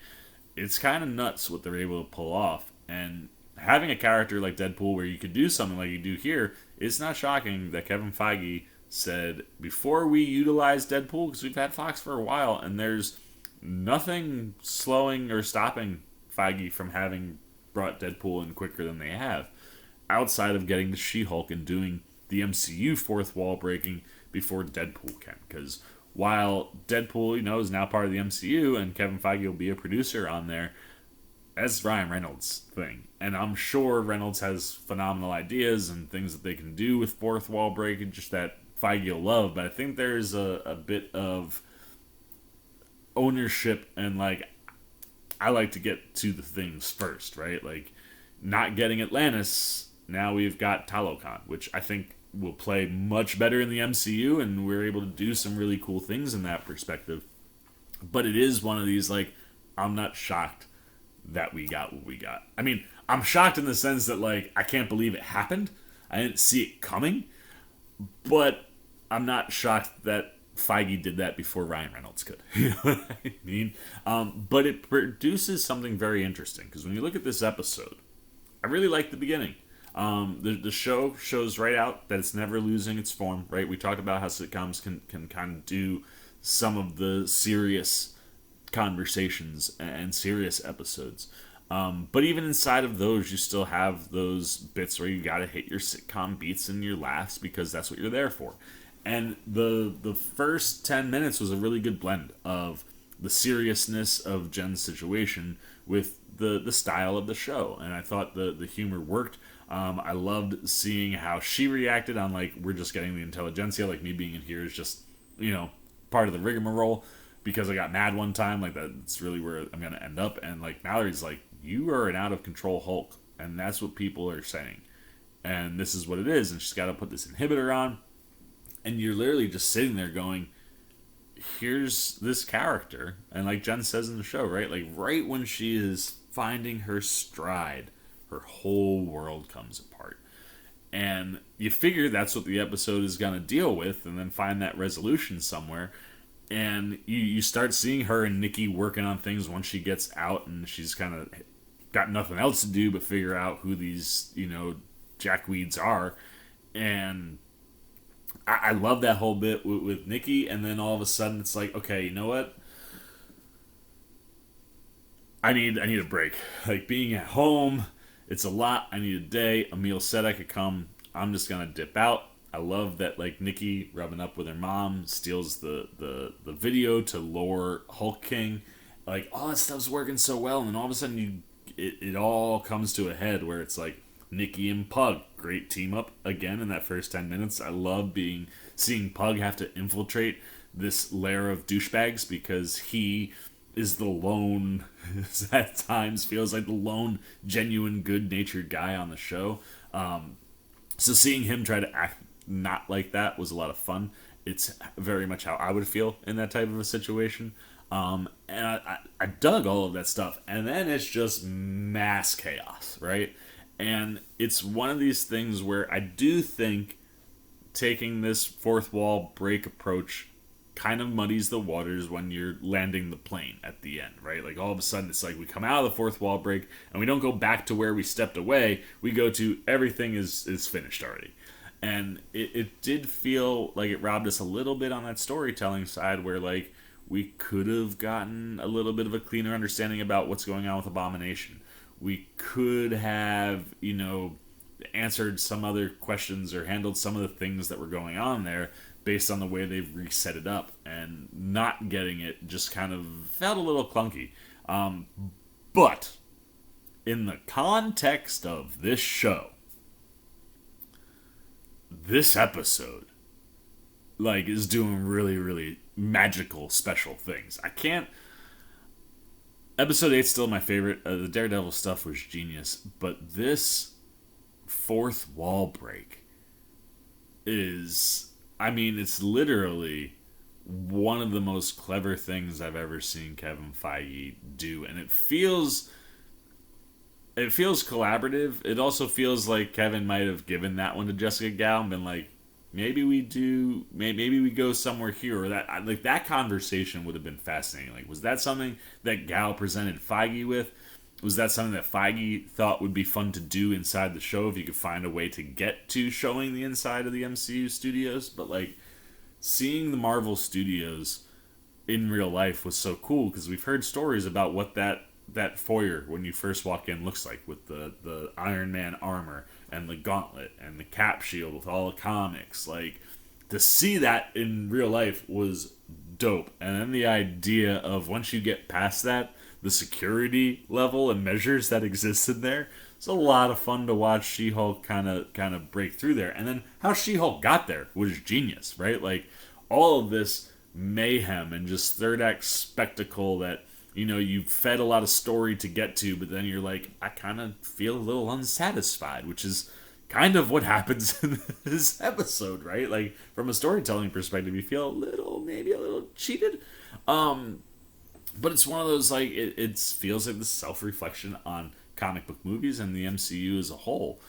it's kind of nuts what they're able to pull off. And having a character like Deadpool where you could do something like you do here, it's not shocking that Kevin Feige said, before we utilize Deadpool, because we've had Fox for a while, and there's nothing slowing or stopping Feige from having brought Deadpool in quicker than they have, outside of getting to She-Hulk and doing the MCU fourth wall breaking before Deadpool can. Because while Deadpool, you know, is now part of the MCU and Kevin Feige will be a producer on there, that's Ryan Reynolds' thing. And I'm sure Reynolds has phenomenal ideas and things that they can do with fourth wall breaking, just that Feige will love. But I think there's a bit of ownership, and like, I like to get to the things first, right? Like, not getting Atlantis, now we've got Talokan, which I think will play much better in the MCU, and we're able to do some really cool things in that perspective. But it is one of these, like, I'm not shocked that we got what we got. I mean, I'm shocked in the sense that, like, I can't believe it happened. I didn't see it coming. But I'm not shocked that Feige did that before Ryan Reynolds could. You know what I mean? But it produces something very interesting, because when you look at this episode, I really like the beginning. The show shows right out that it's never losing its form, right? We talked about how sitcoms can kind of do some of the serious conversations and serious episodes. But even inside of those, you still have those bits where you gotta hit your sitcom beats and your laughs, because that's what you're there for. And the first 10 minutes was a really good blend of the seriousness of Jen's situation with the style of the show. And I thought the humor worked. I loved seeing how she reacted on, like, we're just getting the intelligentsia, like, me being in here is just, you know, part of the rigmarole, because I got mad one time, like, that's really where I'm going to end up. And, like, Mallory's like, you are an out-of-control Hulk, and that's what people are saying. And this is what it is, and she's got to put this inhibitor on. And you're literally just sitting there going, here's this character. And like Jen says in the show, right? Like, right when she is finding her stride, her whole world comes apart. And you figure that's what the episode is going to deal with, and then find that resolution somewhere. And you start seeing her and Nikki working on things once she gets out, and she's kind of got nothing else to do but figure out who these, you know, jackweeds are. And I love that whole bit with Nikki, and then all of a sudden it's like, okay, you know what? I need a break. Like, being at home, it's a lot. I need a day. Emil said I could come. I'm just gonna dip out. I love that, like, Nikki rubbing up with her mom steals the video to lure Hulk King. Like, all that stuff's working so well, and then all of a sudden it all comes to a head where it's like, Nikki and Pug, great team up again in that first 10 minutes. I love seeing Pug have to infiltrate this lair of douchebags, because he is the lone, at times feels like the lone genuine good-natured guy on the show. So seeing him try to act not like that was a lot of fun. It's very much how I would feel in that type of a situation. And I dug all of that stuff. And then it's just mass chaos, right? And it's one of these things where I do think taking this fourth wall break approach kind of muddies the waters when you're landing the plane at the end, right? Like, all of a sudden it's like we come out of the fourth wall break and we don't go back to where we stepped away. We go to everything is finished already. And it did feel like it robbed us a little bit on that storytelling side, where, like, we could have gotten a little bit of a cleaner understanding about what's going on with Abomination. We could have, you know, answered some other questions or handled some of the things that were going on there based on the way they've reset it up, and not getting it just kind of felt a little clunky. But in the context of this show, this episode like is doing really, really magical, special things. Episode 8's still my favorite. The Daredevil stuff was genius, but this fourth wall break is, I mean, it's literally one of the most clever things I've ever seen Kevin Feige do, and it feels collaborative. It also feels like Kevin might have given that one to Jessica Gal and been like, maybe we go somewhere here, or that, like, that conversation would have been fascinating. Like, was that something that Gal presented Feige with? Was that something that Feige thought would be fun to do inside the show if you could find a way to get to showing the inside of the MCU studios? But, like, seeing the Marvel Studios in real life was so cool, because we've heard stories about what that foyer when you first walk in looks like, with the Iron Man armor and the gauntlet and the cap shield with all the comics. Like, to see that in real life was dope. And then the idea of, once you get past that, the security level and measures that exist in there, it's a lot of fun to watch She-Hulk kind of break through there. And then how She-Hulk got there was genius, right? Like, all of this mayhem and just third act spectacle that, you know, you fed a lot of story to get to, but then you're like, I kind of feel a little unsatisfied, which is kind of what happens in this episode, right? Like, from a storytelling perspective, you feel maybe a little cheated. But it's one of those, like, it feels like the self-reflection on comic book movies and the MCU as a whole.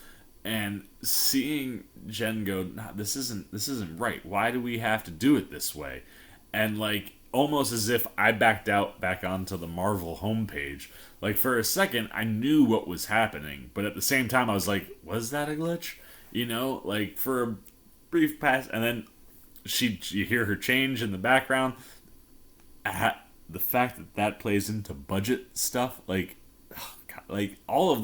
And seeing Jen go, nah, this isn't right. Why do we have to do it this way? And, like, almost as if I backed out back onto the Marvel homepage. Like, for a second, I knew what was happening, but at the same time, I was like, was that a glitch? You know, like, for a brief pass, and then you hear her change in the background. The fact that plays into budget stuff, like, oh God, like, all of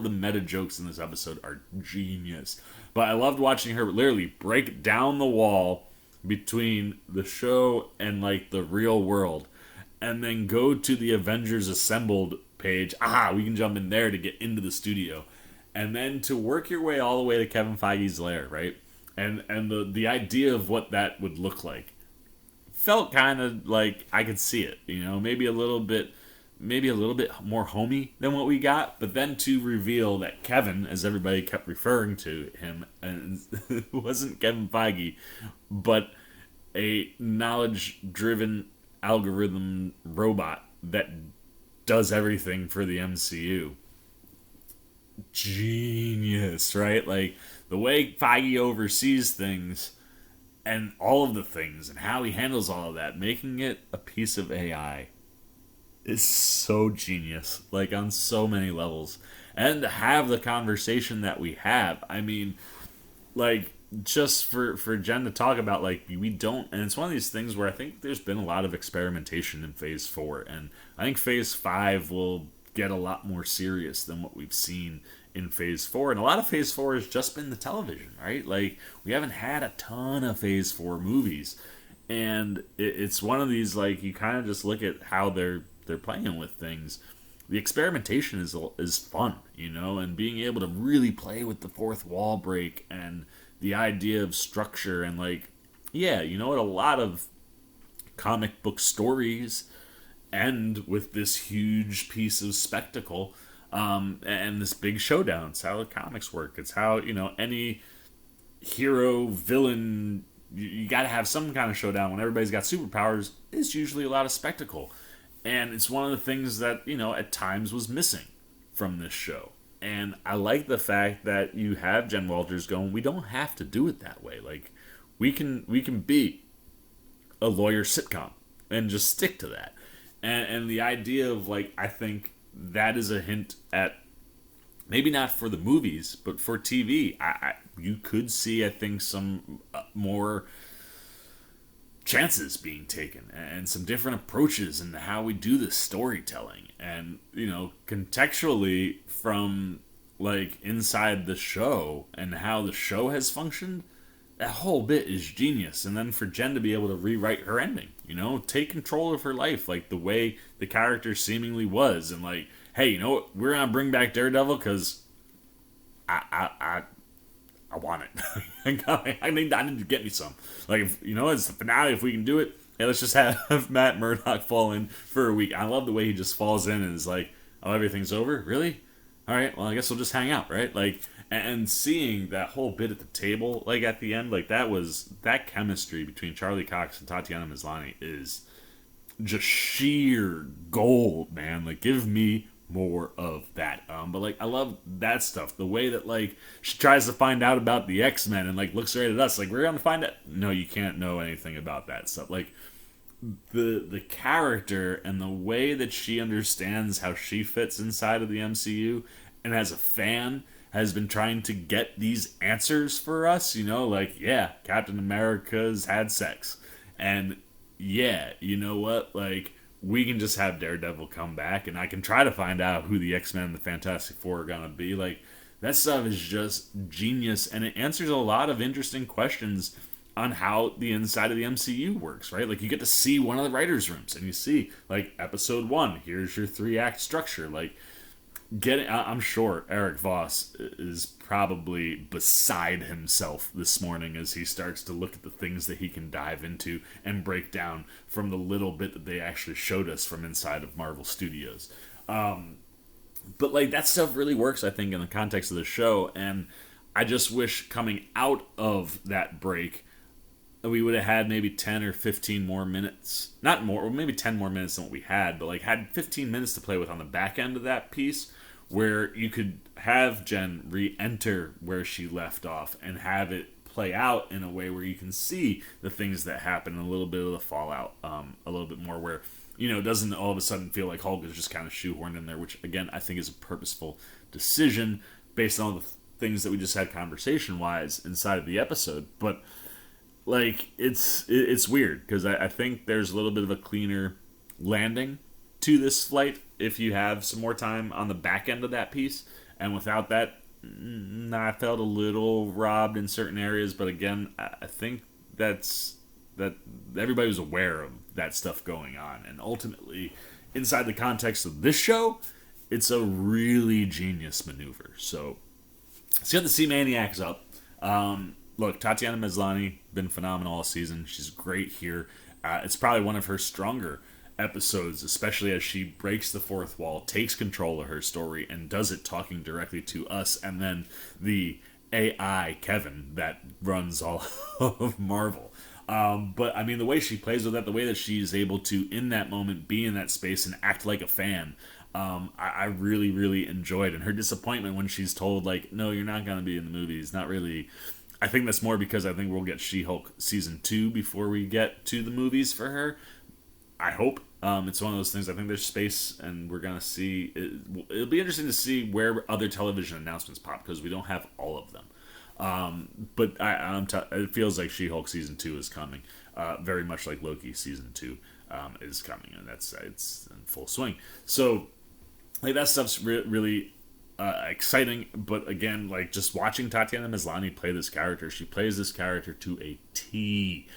the meta jokes in this episode are genius. But I loved watching her literally break down the wall between the show and, like, the real world, and then go to the Avengers Assembled page. We can jump in there to get into the studio, and then to work your way all the way to Kevin Feige's lair, right? And the idea of what that would look like felt kind of like I could see it, you know, maybe a little bit more homey than what we got, but then to reveal that Kevin, as everybody kept referring to him, and it wasn't Kevin Feige, but a knowledge-driven algorithm robot that does everything for the MCU. Genius, right? Like, the way Feige oversees things and all of the things and how he handles all of that, making it a piece of AI, is so genius, like, on so many levels. And to have the conversation that we have, I mean, like, just for Jen to talk about, like, we don't, and it's one of these things where I think there's been a lot of experimentation in Phase 4, and I think Phase 5 will get a lot more serious than what we've seen in Phase 4, and a lot of Phase 4 has just been the television, right? Like, we haven't had a ton of Phase 4 movies, and it's one of these, like, you kind of just look at how they're playing with things. The experimentation is fun, you know, and being able to really play with the fourth wall break and the idea of structure, and, like, yeah, you know what, a lot of comic book stories end with this huge piece of spectacle, and this big showdown. It's how the comics work. It's how, you know, any hero, villain, you got to have some kind of showdown. When everybody's got superpowers, it's usually a lot of spectacle. And it's one of the things that, you know, at times was missing from this show. And I like the fact that you have Jen Walters going, we don't have to do it that way. Like, we can be a lawyer sitcom and just stick to that. And the idea of, like, I think that is a hint at, maybe not for the movies, but for TV. You could see, I think, some more chances being taken and some different approaches into how we do this storytelling. And, you know, contextually, from like inside the show and how the show has functioned, that whole bit is genius. And then for Jen to be able to rewrite her ending, take control of her life, like the way the character seemingly was, and like, hey, you know what, we're gonna bring back Daredevil because I want it. I need to get me some. Like, if, it's the finale. If we can do it, hey, let's just have Matt Murdock fall in for a week. I love the way he just falls in and is like, oh, everything's over? Really? All right, well, I guess we'll just hang out, right? Like, and seeing that whole bit at the table, like, at the end, like, that chemistry between Charlie Cox and Tatiana Maslany is just sheer gold, man. Like, give me more of that. But, like, I love that stuff. The way that, like, she tries to find out about the X-Men and, like, looks right at us, like, we're gonna find out. No, you can't know anything about that stuff. Like, the character and the way that she understands how she fits inside of the MCU, and as a fan has been trying to get these answers for us, like, yeah, Captain America's had sex, and yeah, you know what, like, we can just have Daredevil come back and I can try to find out who the X-Men and the Fantastic Four are gonna be. Like, that stuff is just genius, and it answers a lot of interesting questions on how the inside of the MCU works, right? Like, you get to see one of the writers' rooms, and you see, like, episode 1, here's your 3-act structure. Like, I'm sure Eric Voss is probably beside himself this morning as he starts to look at the things that he can dive into and break down from the little bit that they actually showed us from inside of Marvel Studios. But, like, that stuff really works, I think, in the context of the show, and I just wish coming out of that break, we would have had maybe 10 or 15 more minutes. Not more, or maybe 10 more minutes than what we had, but, like, had 15 minutes to play with on the back end of that piece, where you could have Jen re-enter where she left off and have it play out in a way where you can see the things that happen, a little bit of the fallout, a little bit more where, it doesn't all of a sudden feel like Hulk is just kind of shoehorned in there, which, again, I think is a purposeful decision based on all the things that we just had conversation-wise inside of the episode. But, like, it's weird, because I think there's a little bit of a cleaner landing to this flight if you have some more time on the back end of that piece. And without that, I felt a little robbed in certain areas. But again, I think that everybody was aware of that stuff going on. And ultimately, inside the context of this show, it's a really genius maneuver. So, see how the Sea Maniac's up. Look, Tatiana Maslany, been phenomenal all season. She's great here. It's probably one of her stronger episodes, especially as she breaks the fourth wall, takes control of her story, and does it talking directly to us, and then the AI Kevin that runs all of Marvel. But, I mean, the way she plays with that, the way that she's able to, in that moment, be in that space and act like a fan, I really, really enjoyed. And her disappointment when she's told, like, no, you're not going to be in the movies, not really. I think that's more because I think we'll get She-Hulk season 2 before we get to the movies for her. I hope. It's one of those things. I think there's space, and we're going to see. It'll be interesting to see where other television announcements pop, because we don't have all of them. But it feels like She-Hulk season 2 is coming. Very much like Loki season 2 is coming, and it's in full swing. So, like, that stuff's really exciting. But again, like, just watching Tatiana Maslany play this character, she plays this character to a T.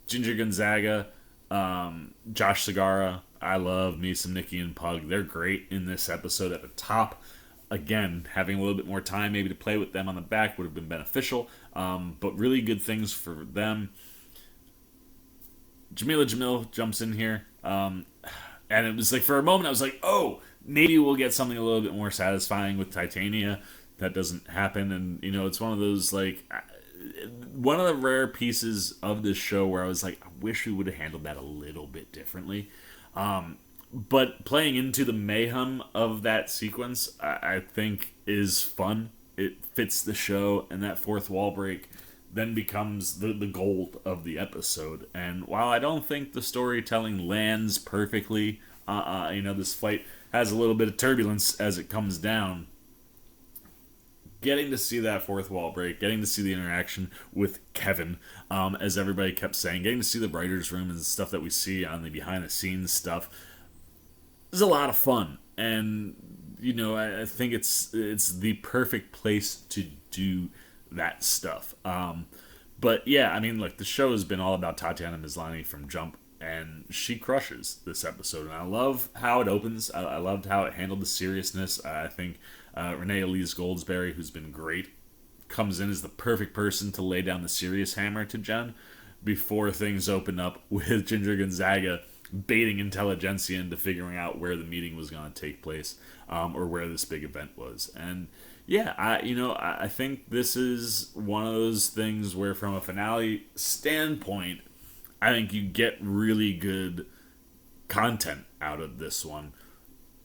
Ginger Gonzaga, Josh Segarra, I love me some Nikki and Pug. They're great in this episode at the top. Again, having a little bit more time maybe to play with them on the back would have been beneficial. But really good things for them. Jamila Jamil jumps in here. And it was like, for a moment, I was like, oh, maybe we'll get something a little bit more satisfying with Titania. That doesn't happen. And, it's one of those, like, one of the rare pieces of this show where I was like, I wish we would have handled that a little bit differently. But playing into the mayhem of that sequence, I think is fun. It fits the show, and that fourth wall break then becomes the gold of the episode. And while I don't think the storytelling lands perfectly, this fight has a little bit of turbulence as it comes down. Getting to see that fourth wall break, getting to see the interaction with Kevin, as everybody kept saying, getting to see the writer's room and stuff that we see on the behind-the-scenes stuff is a lot of fun. And I think it's the perfect place to do that stuff. But yeah, I mean, look, the show has been all about Tatiana Maslany from jump, and she crushes this episode. And I love how it opens. I loved how it handled the seriousness. I think Renee Elise Goldsberry, who's been great, comes in as the perfect person to lay down the serious hammer to Jen before things open up with Ginger Gonzaga baiting intelligentsia into figuring out where the meeting was going to take place, or where this big event was. And yeah, I think this is one of those things where, from a finale standpoint, I think you get really good content out of this one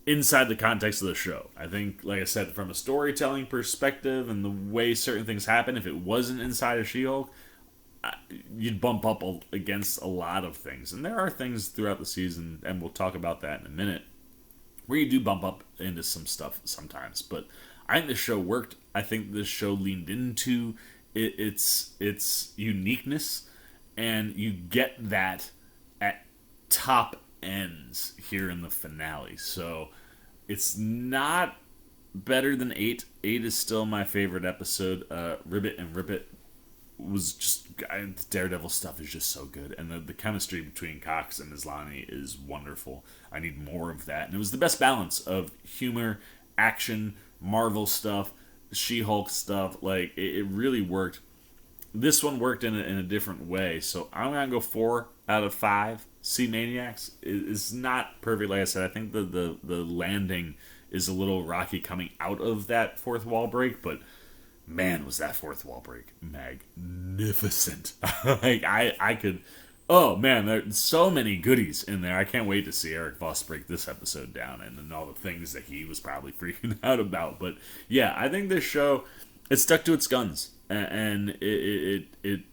inside the context of the show. I think, like I said, from a storytelling perspective and the way certain things happen, if it wasn't inside of She-Hulk, you'd bump up against a lot of things. And there are things throughout the season, and we'll talk about that in a minute, where you do bump up into some stuff sometimes. But I think this show worked. I think this show leaned into its uniqueness, and you get that at top ends here in the finale. So it's not better than 8. 8 is still my favorite episode. Ribbit and Ribbit was just, the Daredevil stuff is just so good, and the chemistry between Cox and Maslany is wonderful. I need more of that, and it was the best balance of humor, action, Marvel stuff, She-Hulk stuff. Like, it really worked. This one worked in a different way, so I'm gonna go 4 out of 5. Sea Maniacs is not perfect, like I said. I think the landing is a little rocky coming out of that fourth wall break, but man, was that fourth wall break magnificent. Like, I could, oh man, there's so many goodies in there. I can't wait to see Eric Voss break this episode down and all the things that he was probably freaking out about. But yeah, I think this show, it stuck to its guns, and it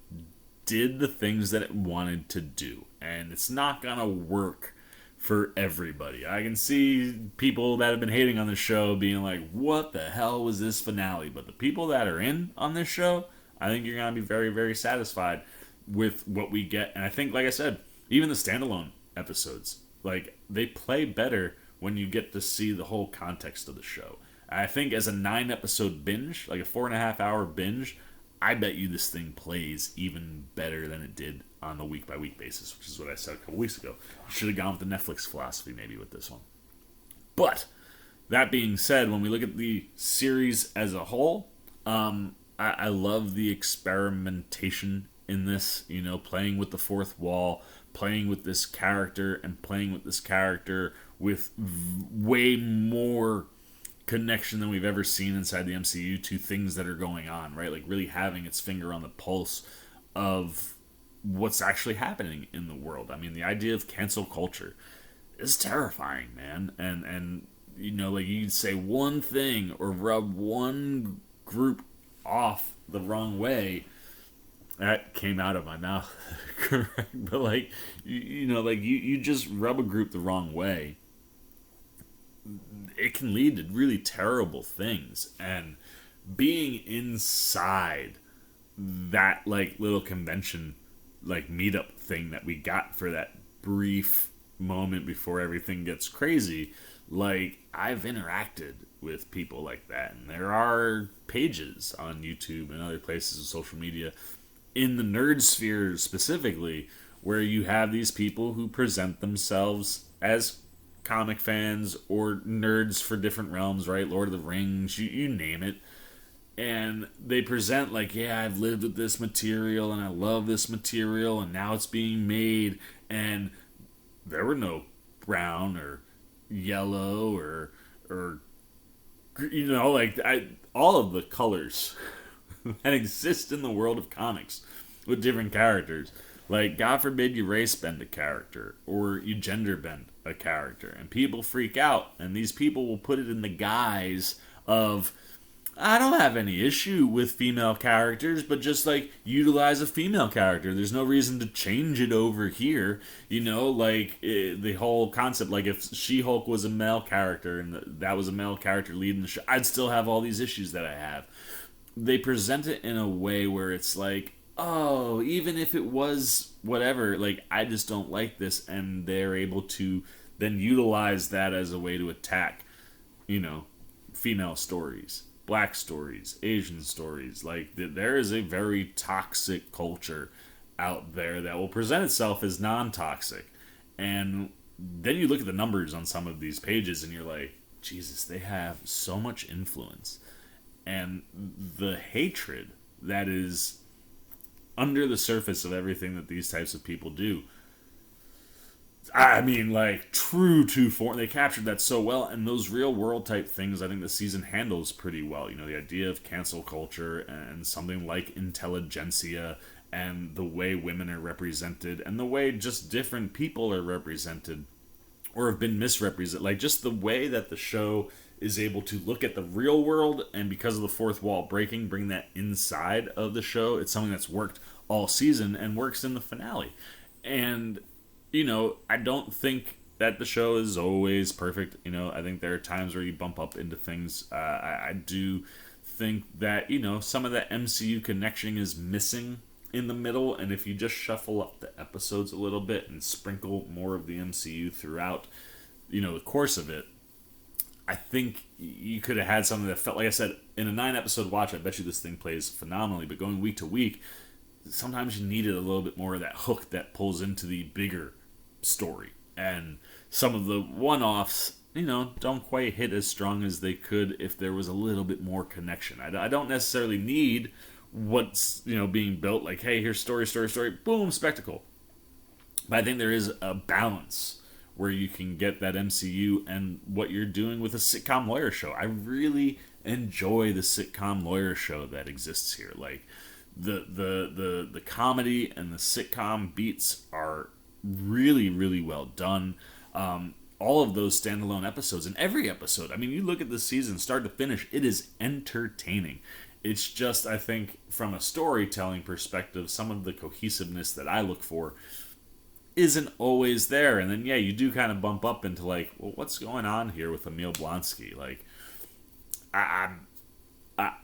did the things that it wanted to do, and it's not gonna work for everybody. I can see people that have been hating on the show being like, what the hell was this finale? But the people that are in on this show, I think you're going to be very, very satisfied with what we get. And I think, like I said, even the standalone episodes, like, they play better when you get to see the whole context of the show. I think as a 9-episode binge, like a 4.5-hour binge, I bet you this thing plays even better than it did on the week-by-week basis, which is what I said a couple weeks ago. Should have gone with the Netflix philosophy maybe with this one. But that being said, when we look at the series as a whole, I love the experimentation in this, playing with the fourth wall, playing with this character, and playing with this character with way more connection than we've ever seen inside the MCU to things that are going on, right? Like, really having its finger on the pulse of what's actually happening in the world. I mean, the idea of cancel culture is terrifying, man. And like, you'd say one thing or rub one group off the wrong way. That came out of my mouth, correct? But like, you just rub a group the wrong way, it can lead to really terrible things. And being inside that, like, little convention, like, meetup thing that we got for that brief moment before everything gets crazy, like, I've interacted with people like that, and there are pages on YouTube and other places of social media in the nerd sphere specifically where you have these people who present themselves as comic fans or nerds for different realms, right? Lord of the Rings, you name it. And they present like, yeah, I've lived with this material and I love this material and now it's being made, and there were no brown or yellow or all of the colors that exist in the world of comics with different characters. Like, God forbid you race bend a character or you gender bend a character, and people freak out, and these people will put it in the guise of, I don't have any issue with female characters, but just, like, utilize a female character. There's no reason to change it over here. The whole concept, like, if She-Hulk was a male character and that was a male character leading the show, I'd still have all these issues that I have. They present it in a way where it's like, oh, even if it was whatever, like, I just don't like this, and they're able to then utilize that as a way to attack, female stories, black stories, Asian stories. Like, there is a very toxic culture out there that will present itself as non-toxic. And then you look at the numbers on some of these pages and you're like, Jesus, they have so much influence. And the hatred that is under the surface of everything that these types of people do, I mean, like, true to form. They captured that so well, and those real world type things I think the season handles pretty well. You know, the idea of cancel culture and something like intelligentsia, and the way women are represented, and the way just different people are represented or have been misrepresented. Like, just the way that the show is able to look at the real world, and because of the fourth wall breaking, bring that inside of the show. It's something that's worked all season and works in the finale. And, you know, I don't think that the show is always perfect. You know, I think there are times where you bump up into things. I do think that, you know, some of that MCU connection is missing in the middle, and if you just shuffle up the episodes a little bit and sprinkle more of the MCU throughout, you know, the course of it, I think you could have had something that felt, like I said, in a 9-episode watch, I bet you this thing plays phenomenally, but going week to week, sometimes you needed a little bit more of that hook that pulls into the bigger story. And some of the one-offs, you know, don't quite hit as strong as they could if there was a little bit more connection. I don't necessarily need what's, you know, being built, like, hey, here's story, boom, spectacle. But I think there is a balance where you can get that MCU and what you're doing with a sitcom lawyer show. I really enjoy the sitcom lawyer show that exists here. Like, the comedy and the sitcom beats are really, really well done. All of those standalone episodes, and every episode, I mean, you look at the season start to finish, it is entertaining. It's just, I think, from a storytelling perspective, some of the cohesiveness that I look for isn't always there. And then, yeah, you do kind of bump up into, like, well, what's going on here with Emil Blonsky? Like,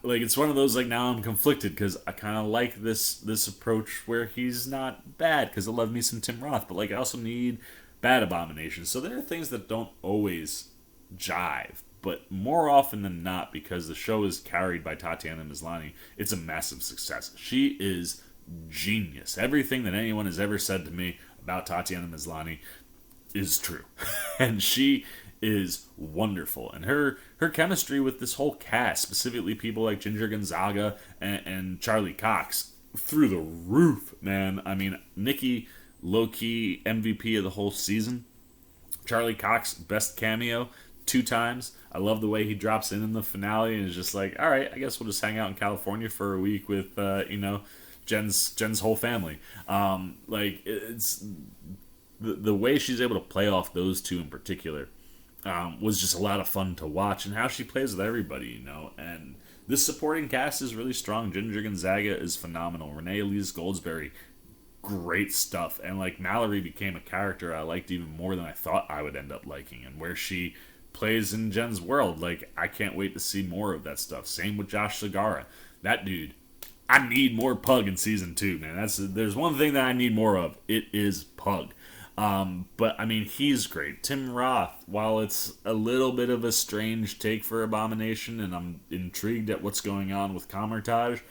like, it's one of those, like, now I'm conflicted because I kind of like this approach where he's not bad, because I love me some Tim Roth, but, like, I also need bad Abomination. So there are things that don't always jive. But more often than not, because the show is carried by Tatiana Maslany, it's a massive success. She is genius. Everything that anyone has ever said to me about Tatiana Maslany is true. And she is wonderful. And her chemistry with this whole cast, specifically people like Ginger Gonzaga and Charlie Cox, through the roof, man. I mean, Nikki, low-key MVP of the whole season. Charlie Cox, best cameo 2 times. I love the way he drops in the finale and is just like, all right, I guess we'll just hang out in California for a week with, you know, Jen's whole family. Like, it's the way she's able to play off those two in particular was just a lot of fun to watch, and how she plays with everybody, you know. And this supporting cast is really strong. Ginger Gonzaga is phenomenal. Renee Elise Goldsberry, great stuff. And, like, Mallory became a character I liked even more than I thought I would end up liking, and where she plays in Jen's world, like, I can't wait to see more of that stuff. Same with Josh Segarra. That dude, I need more Pug in season 2, man. There's one thing that I need more of. It is Pug. But I mean, he's great. Tim Roth, while it's a little bit of a strange take for Abomination, and I'm intrigued at what's going on with Kamar-Taj,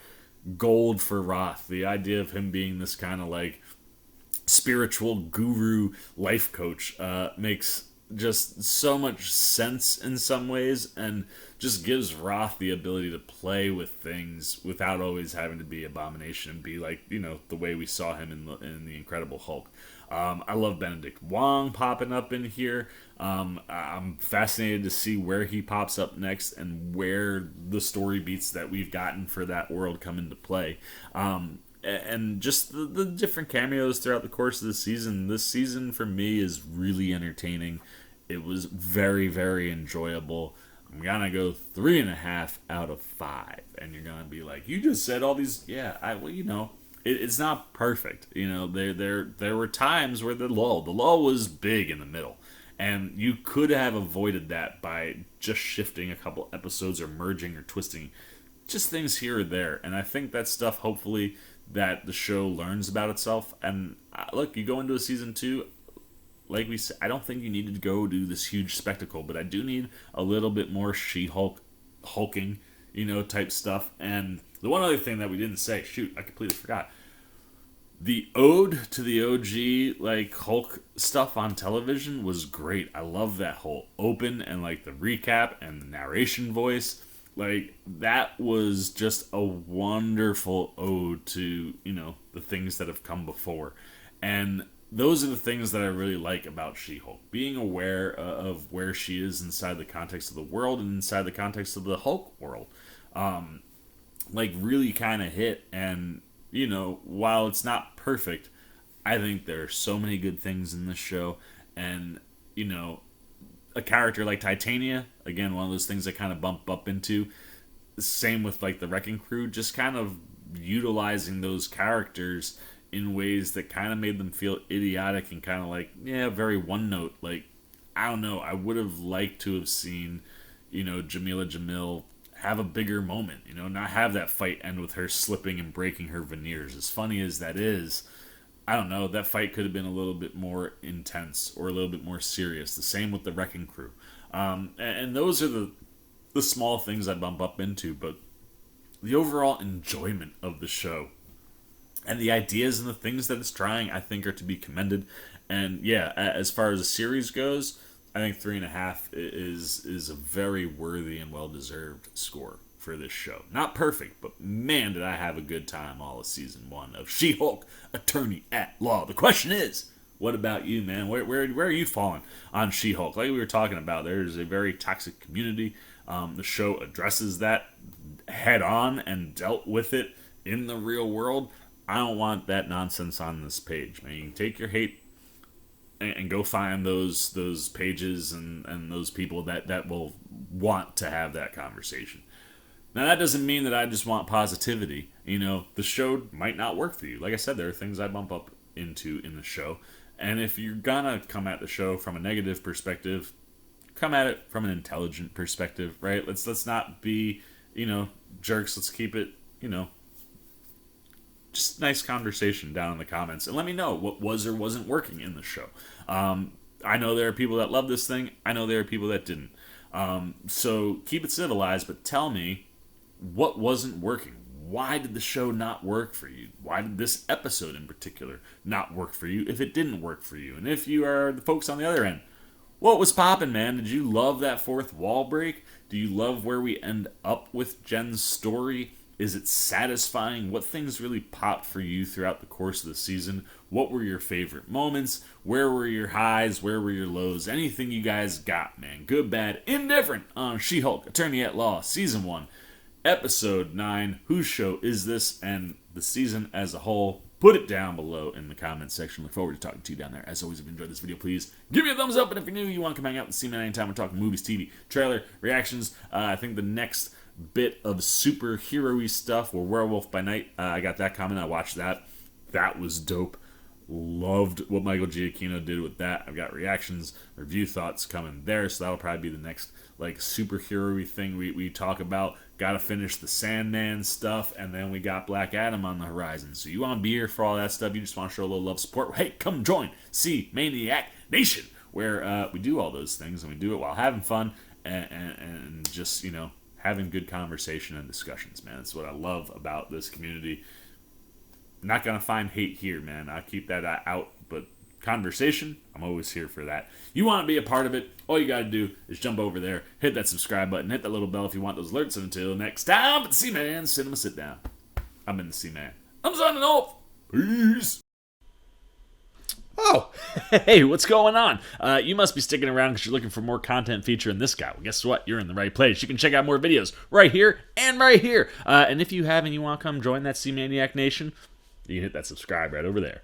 gold for Roth. The idea of him being this kind of, like, spiritual guru life coach makes just so much sense in some ways, and just gives Roth the ability to play with things without always having to be Abomination and be like, you know, the way we saw him in the Incredible Hulk. I love Benedict Wong popping up in here. I'm fascinated to see where he pops up next and where the story beats that we've gotten for that world come into play. And just the different cameos throughout the course of the season. This season, for me, is really entertaining. It was very, very enjoyable. I'm gonna go 3.5 out of 5. And you're gonna be like, you just said all these. Yeah, well, you know, it's not perfect. You know, there were times where the lull was big in the middle. And you could have avoided that by just shifting a couple episodes or merging or twisting just things here or there. And I think that's stuff, hopefully, that the show learns about itself. And look, you go into a season 2, like we said, I don't think you needed to go do this huge spectacle, but I do need a little bit more She-Hulk hulking, type stuff. And the one other thing that we didn't say, shoot, I completely forgot. The ode to the OG, like, Hulk stuff on television was great. I love that whole open and, like, the recap and the narration voice. Like, that was just a wonderful ode to, the things that have come before. And those are the things that I really like about She-Hulk. Being aware of where she is inside the context of the world and inside the context of the Hulk world. Really kind of hit. And, while it's not perfect, I think there are so many good things in this show. And, a character like Titania, again, one of those things I kind of bump up into. Same with, like, the Wrecking Crew, just kind of utilizing those characters in ways that kind of made them feel idiotic and kind of like, very one note. Like, I don't know, I would have liked to have seen, Jamila Jamil have a bigger moment, not have that fight end with her slipping and breaking her veneers. As funny as that is, I don't know, that fight could have been a little bit more intense or a little bit more serious. The same with the Wrecking Crew. And those are the small things I bump up into, but the overall enjoyment of the show and the ideas and the things that it's trying, I think, are to be commended. And yeah, as far as the series goes, I think 3.5 is a very worthy and well-deserved score for this show. Not perfect, but man, did I have a good time all of season 1 of She-Hulk, Attorney at Law. The question is, what about you, man? Where are you falling on She-Hulk? Like we were talking about, there's a very toxic community. The show addresses that head on and dealt with it in the real world. I don't want that nonsense on this page, man. You can take your hate and go find those pages and those people that will want to have that conversation. Now, that doesn't mean that I just want positivity. The show might not work for you. Like I said, there are things I bump up into in the show. And if you're gonna come at the show from a negative perspective, come at it from an intelligent perspective, right? Let's not be, jerks. Let's keep it, just nice conversation down in the comments. And let me know what was or wasn't working in the show. I know there are people that love this thing. I know there are people that didn't. So keep it civilized, but tell me what wasn't working. Why did the show not work for you? Why did this episode in particular not work for you if it didn't work for you? And if you are the folks on the other end, what was popping, man? Did you love that fourth wall break? Do you love where we end up with Jen's story? Is it satisfying? What things really popped for you throughout the course of the season? What were your favorite moments? Where were your highs? Where were your lows? Anything you guys got, man. Good, bad, indifferent on She-Hulk, Attorney at Law, Season 1, Episode 9. Whose show is this? And the season as a whole. Put it down below in the comments section. Look forward to talking to you down there. As always, if you enjoyed this video, please give me a thumbs up. And if you're new, you want to come hang out with C-Man anytime. We're talking movies, TV, trailer, reactions. I think the next bit of superhero-y stuff, or Werewolf by Night, I got that comment. I watched that. That was dope. Loved what Michael Giacchino did with that. I've got reactions, review thoughts coming there, so that'll probably be the next superhero-y thing we talk about. Gotta finish the Sandman stuff, and then we got Black Adam on the horizon. So you want to be here for all that stuff, you just want to show a little love support, hey, come join C-Maniac Nation, where we do all those things, and we do it while having fun, and just, having good conversation and discussions, man. That's what I love about this community. I'm not going to find hate here, man. I keep that out, but conversation, I'm always here for that. You want to be a part of it, all you got to do is jump over there, hit that subscribe button, hit that little bell if you want those alerts. Until next time, at the C-Man Cinema Sit Down. I'm in the C-Man. I'm signing off. Peace. Oh, hey, what's going on? You must be sticking around because you're looking for more content featuring this guy. Well, guess what? You're in the right place. You can check out more videos right here and right here. And if you have and you want to come join that C-Maniac Nation, you can hit that subscribe right over there.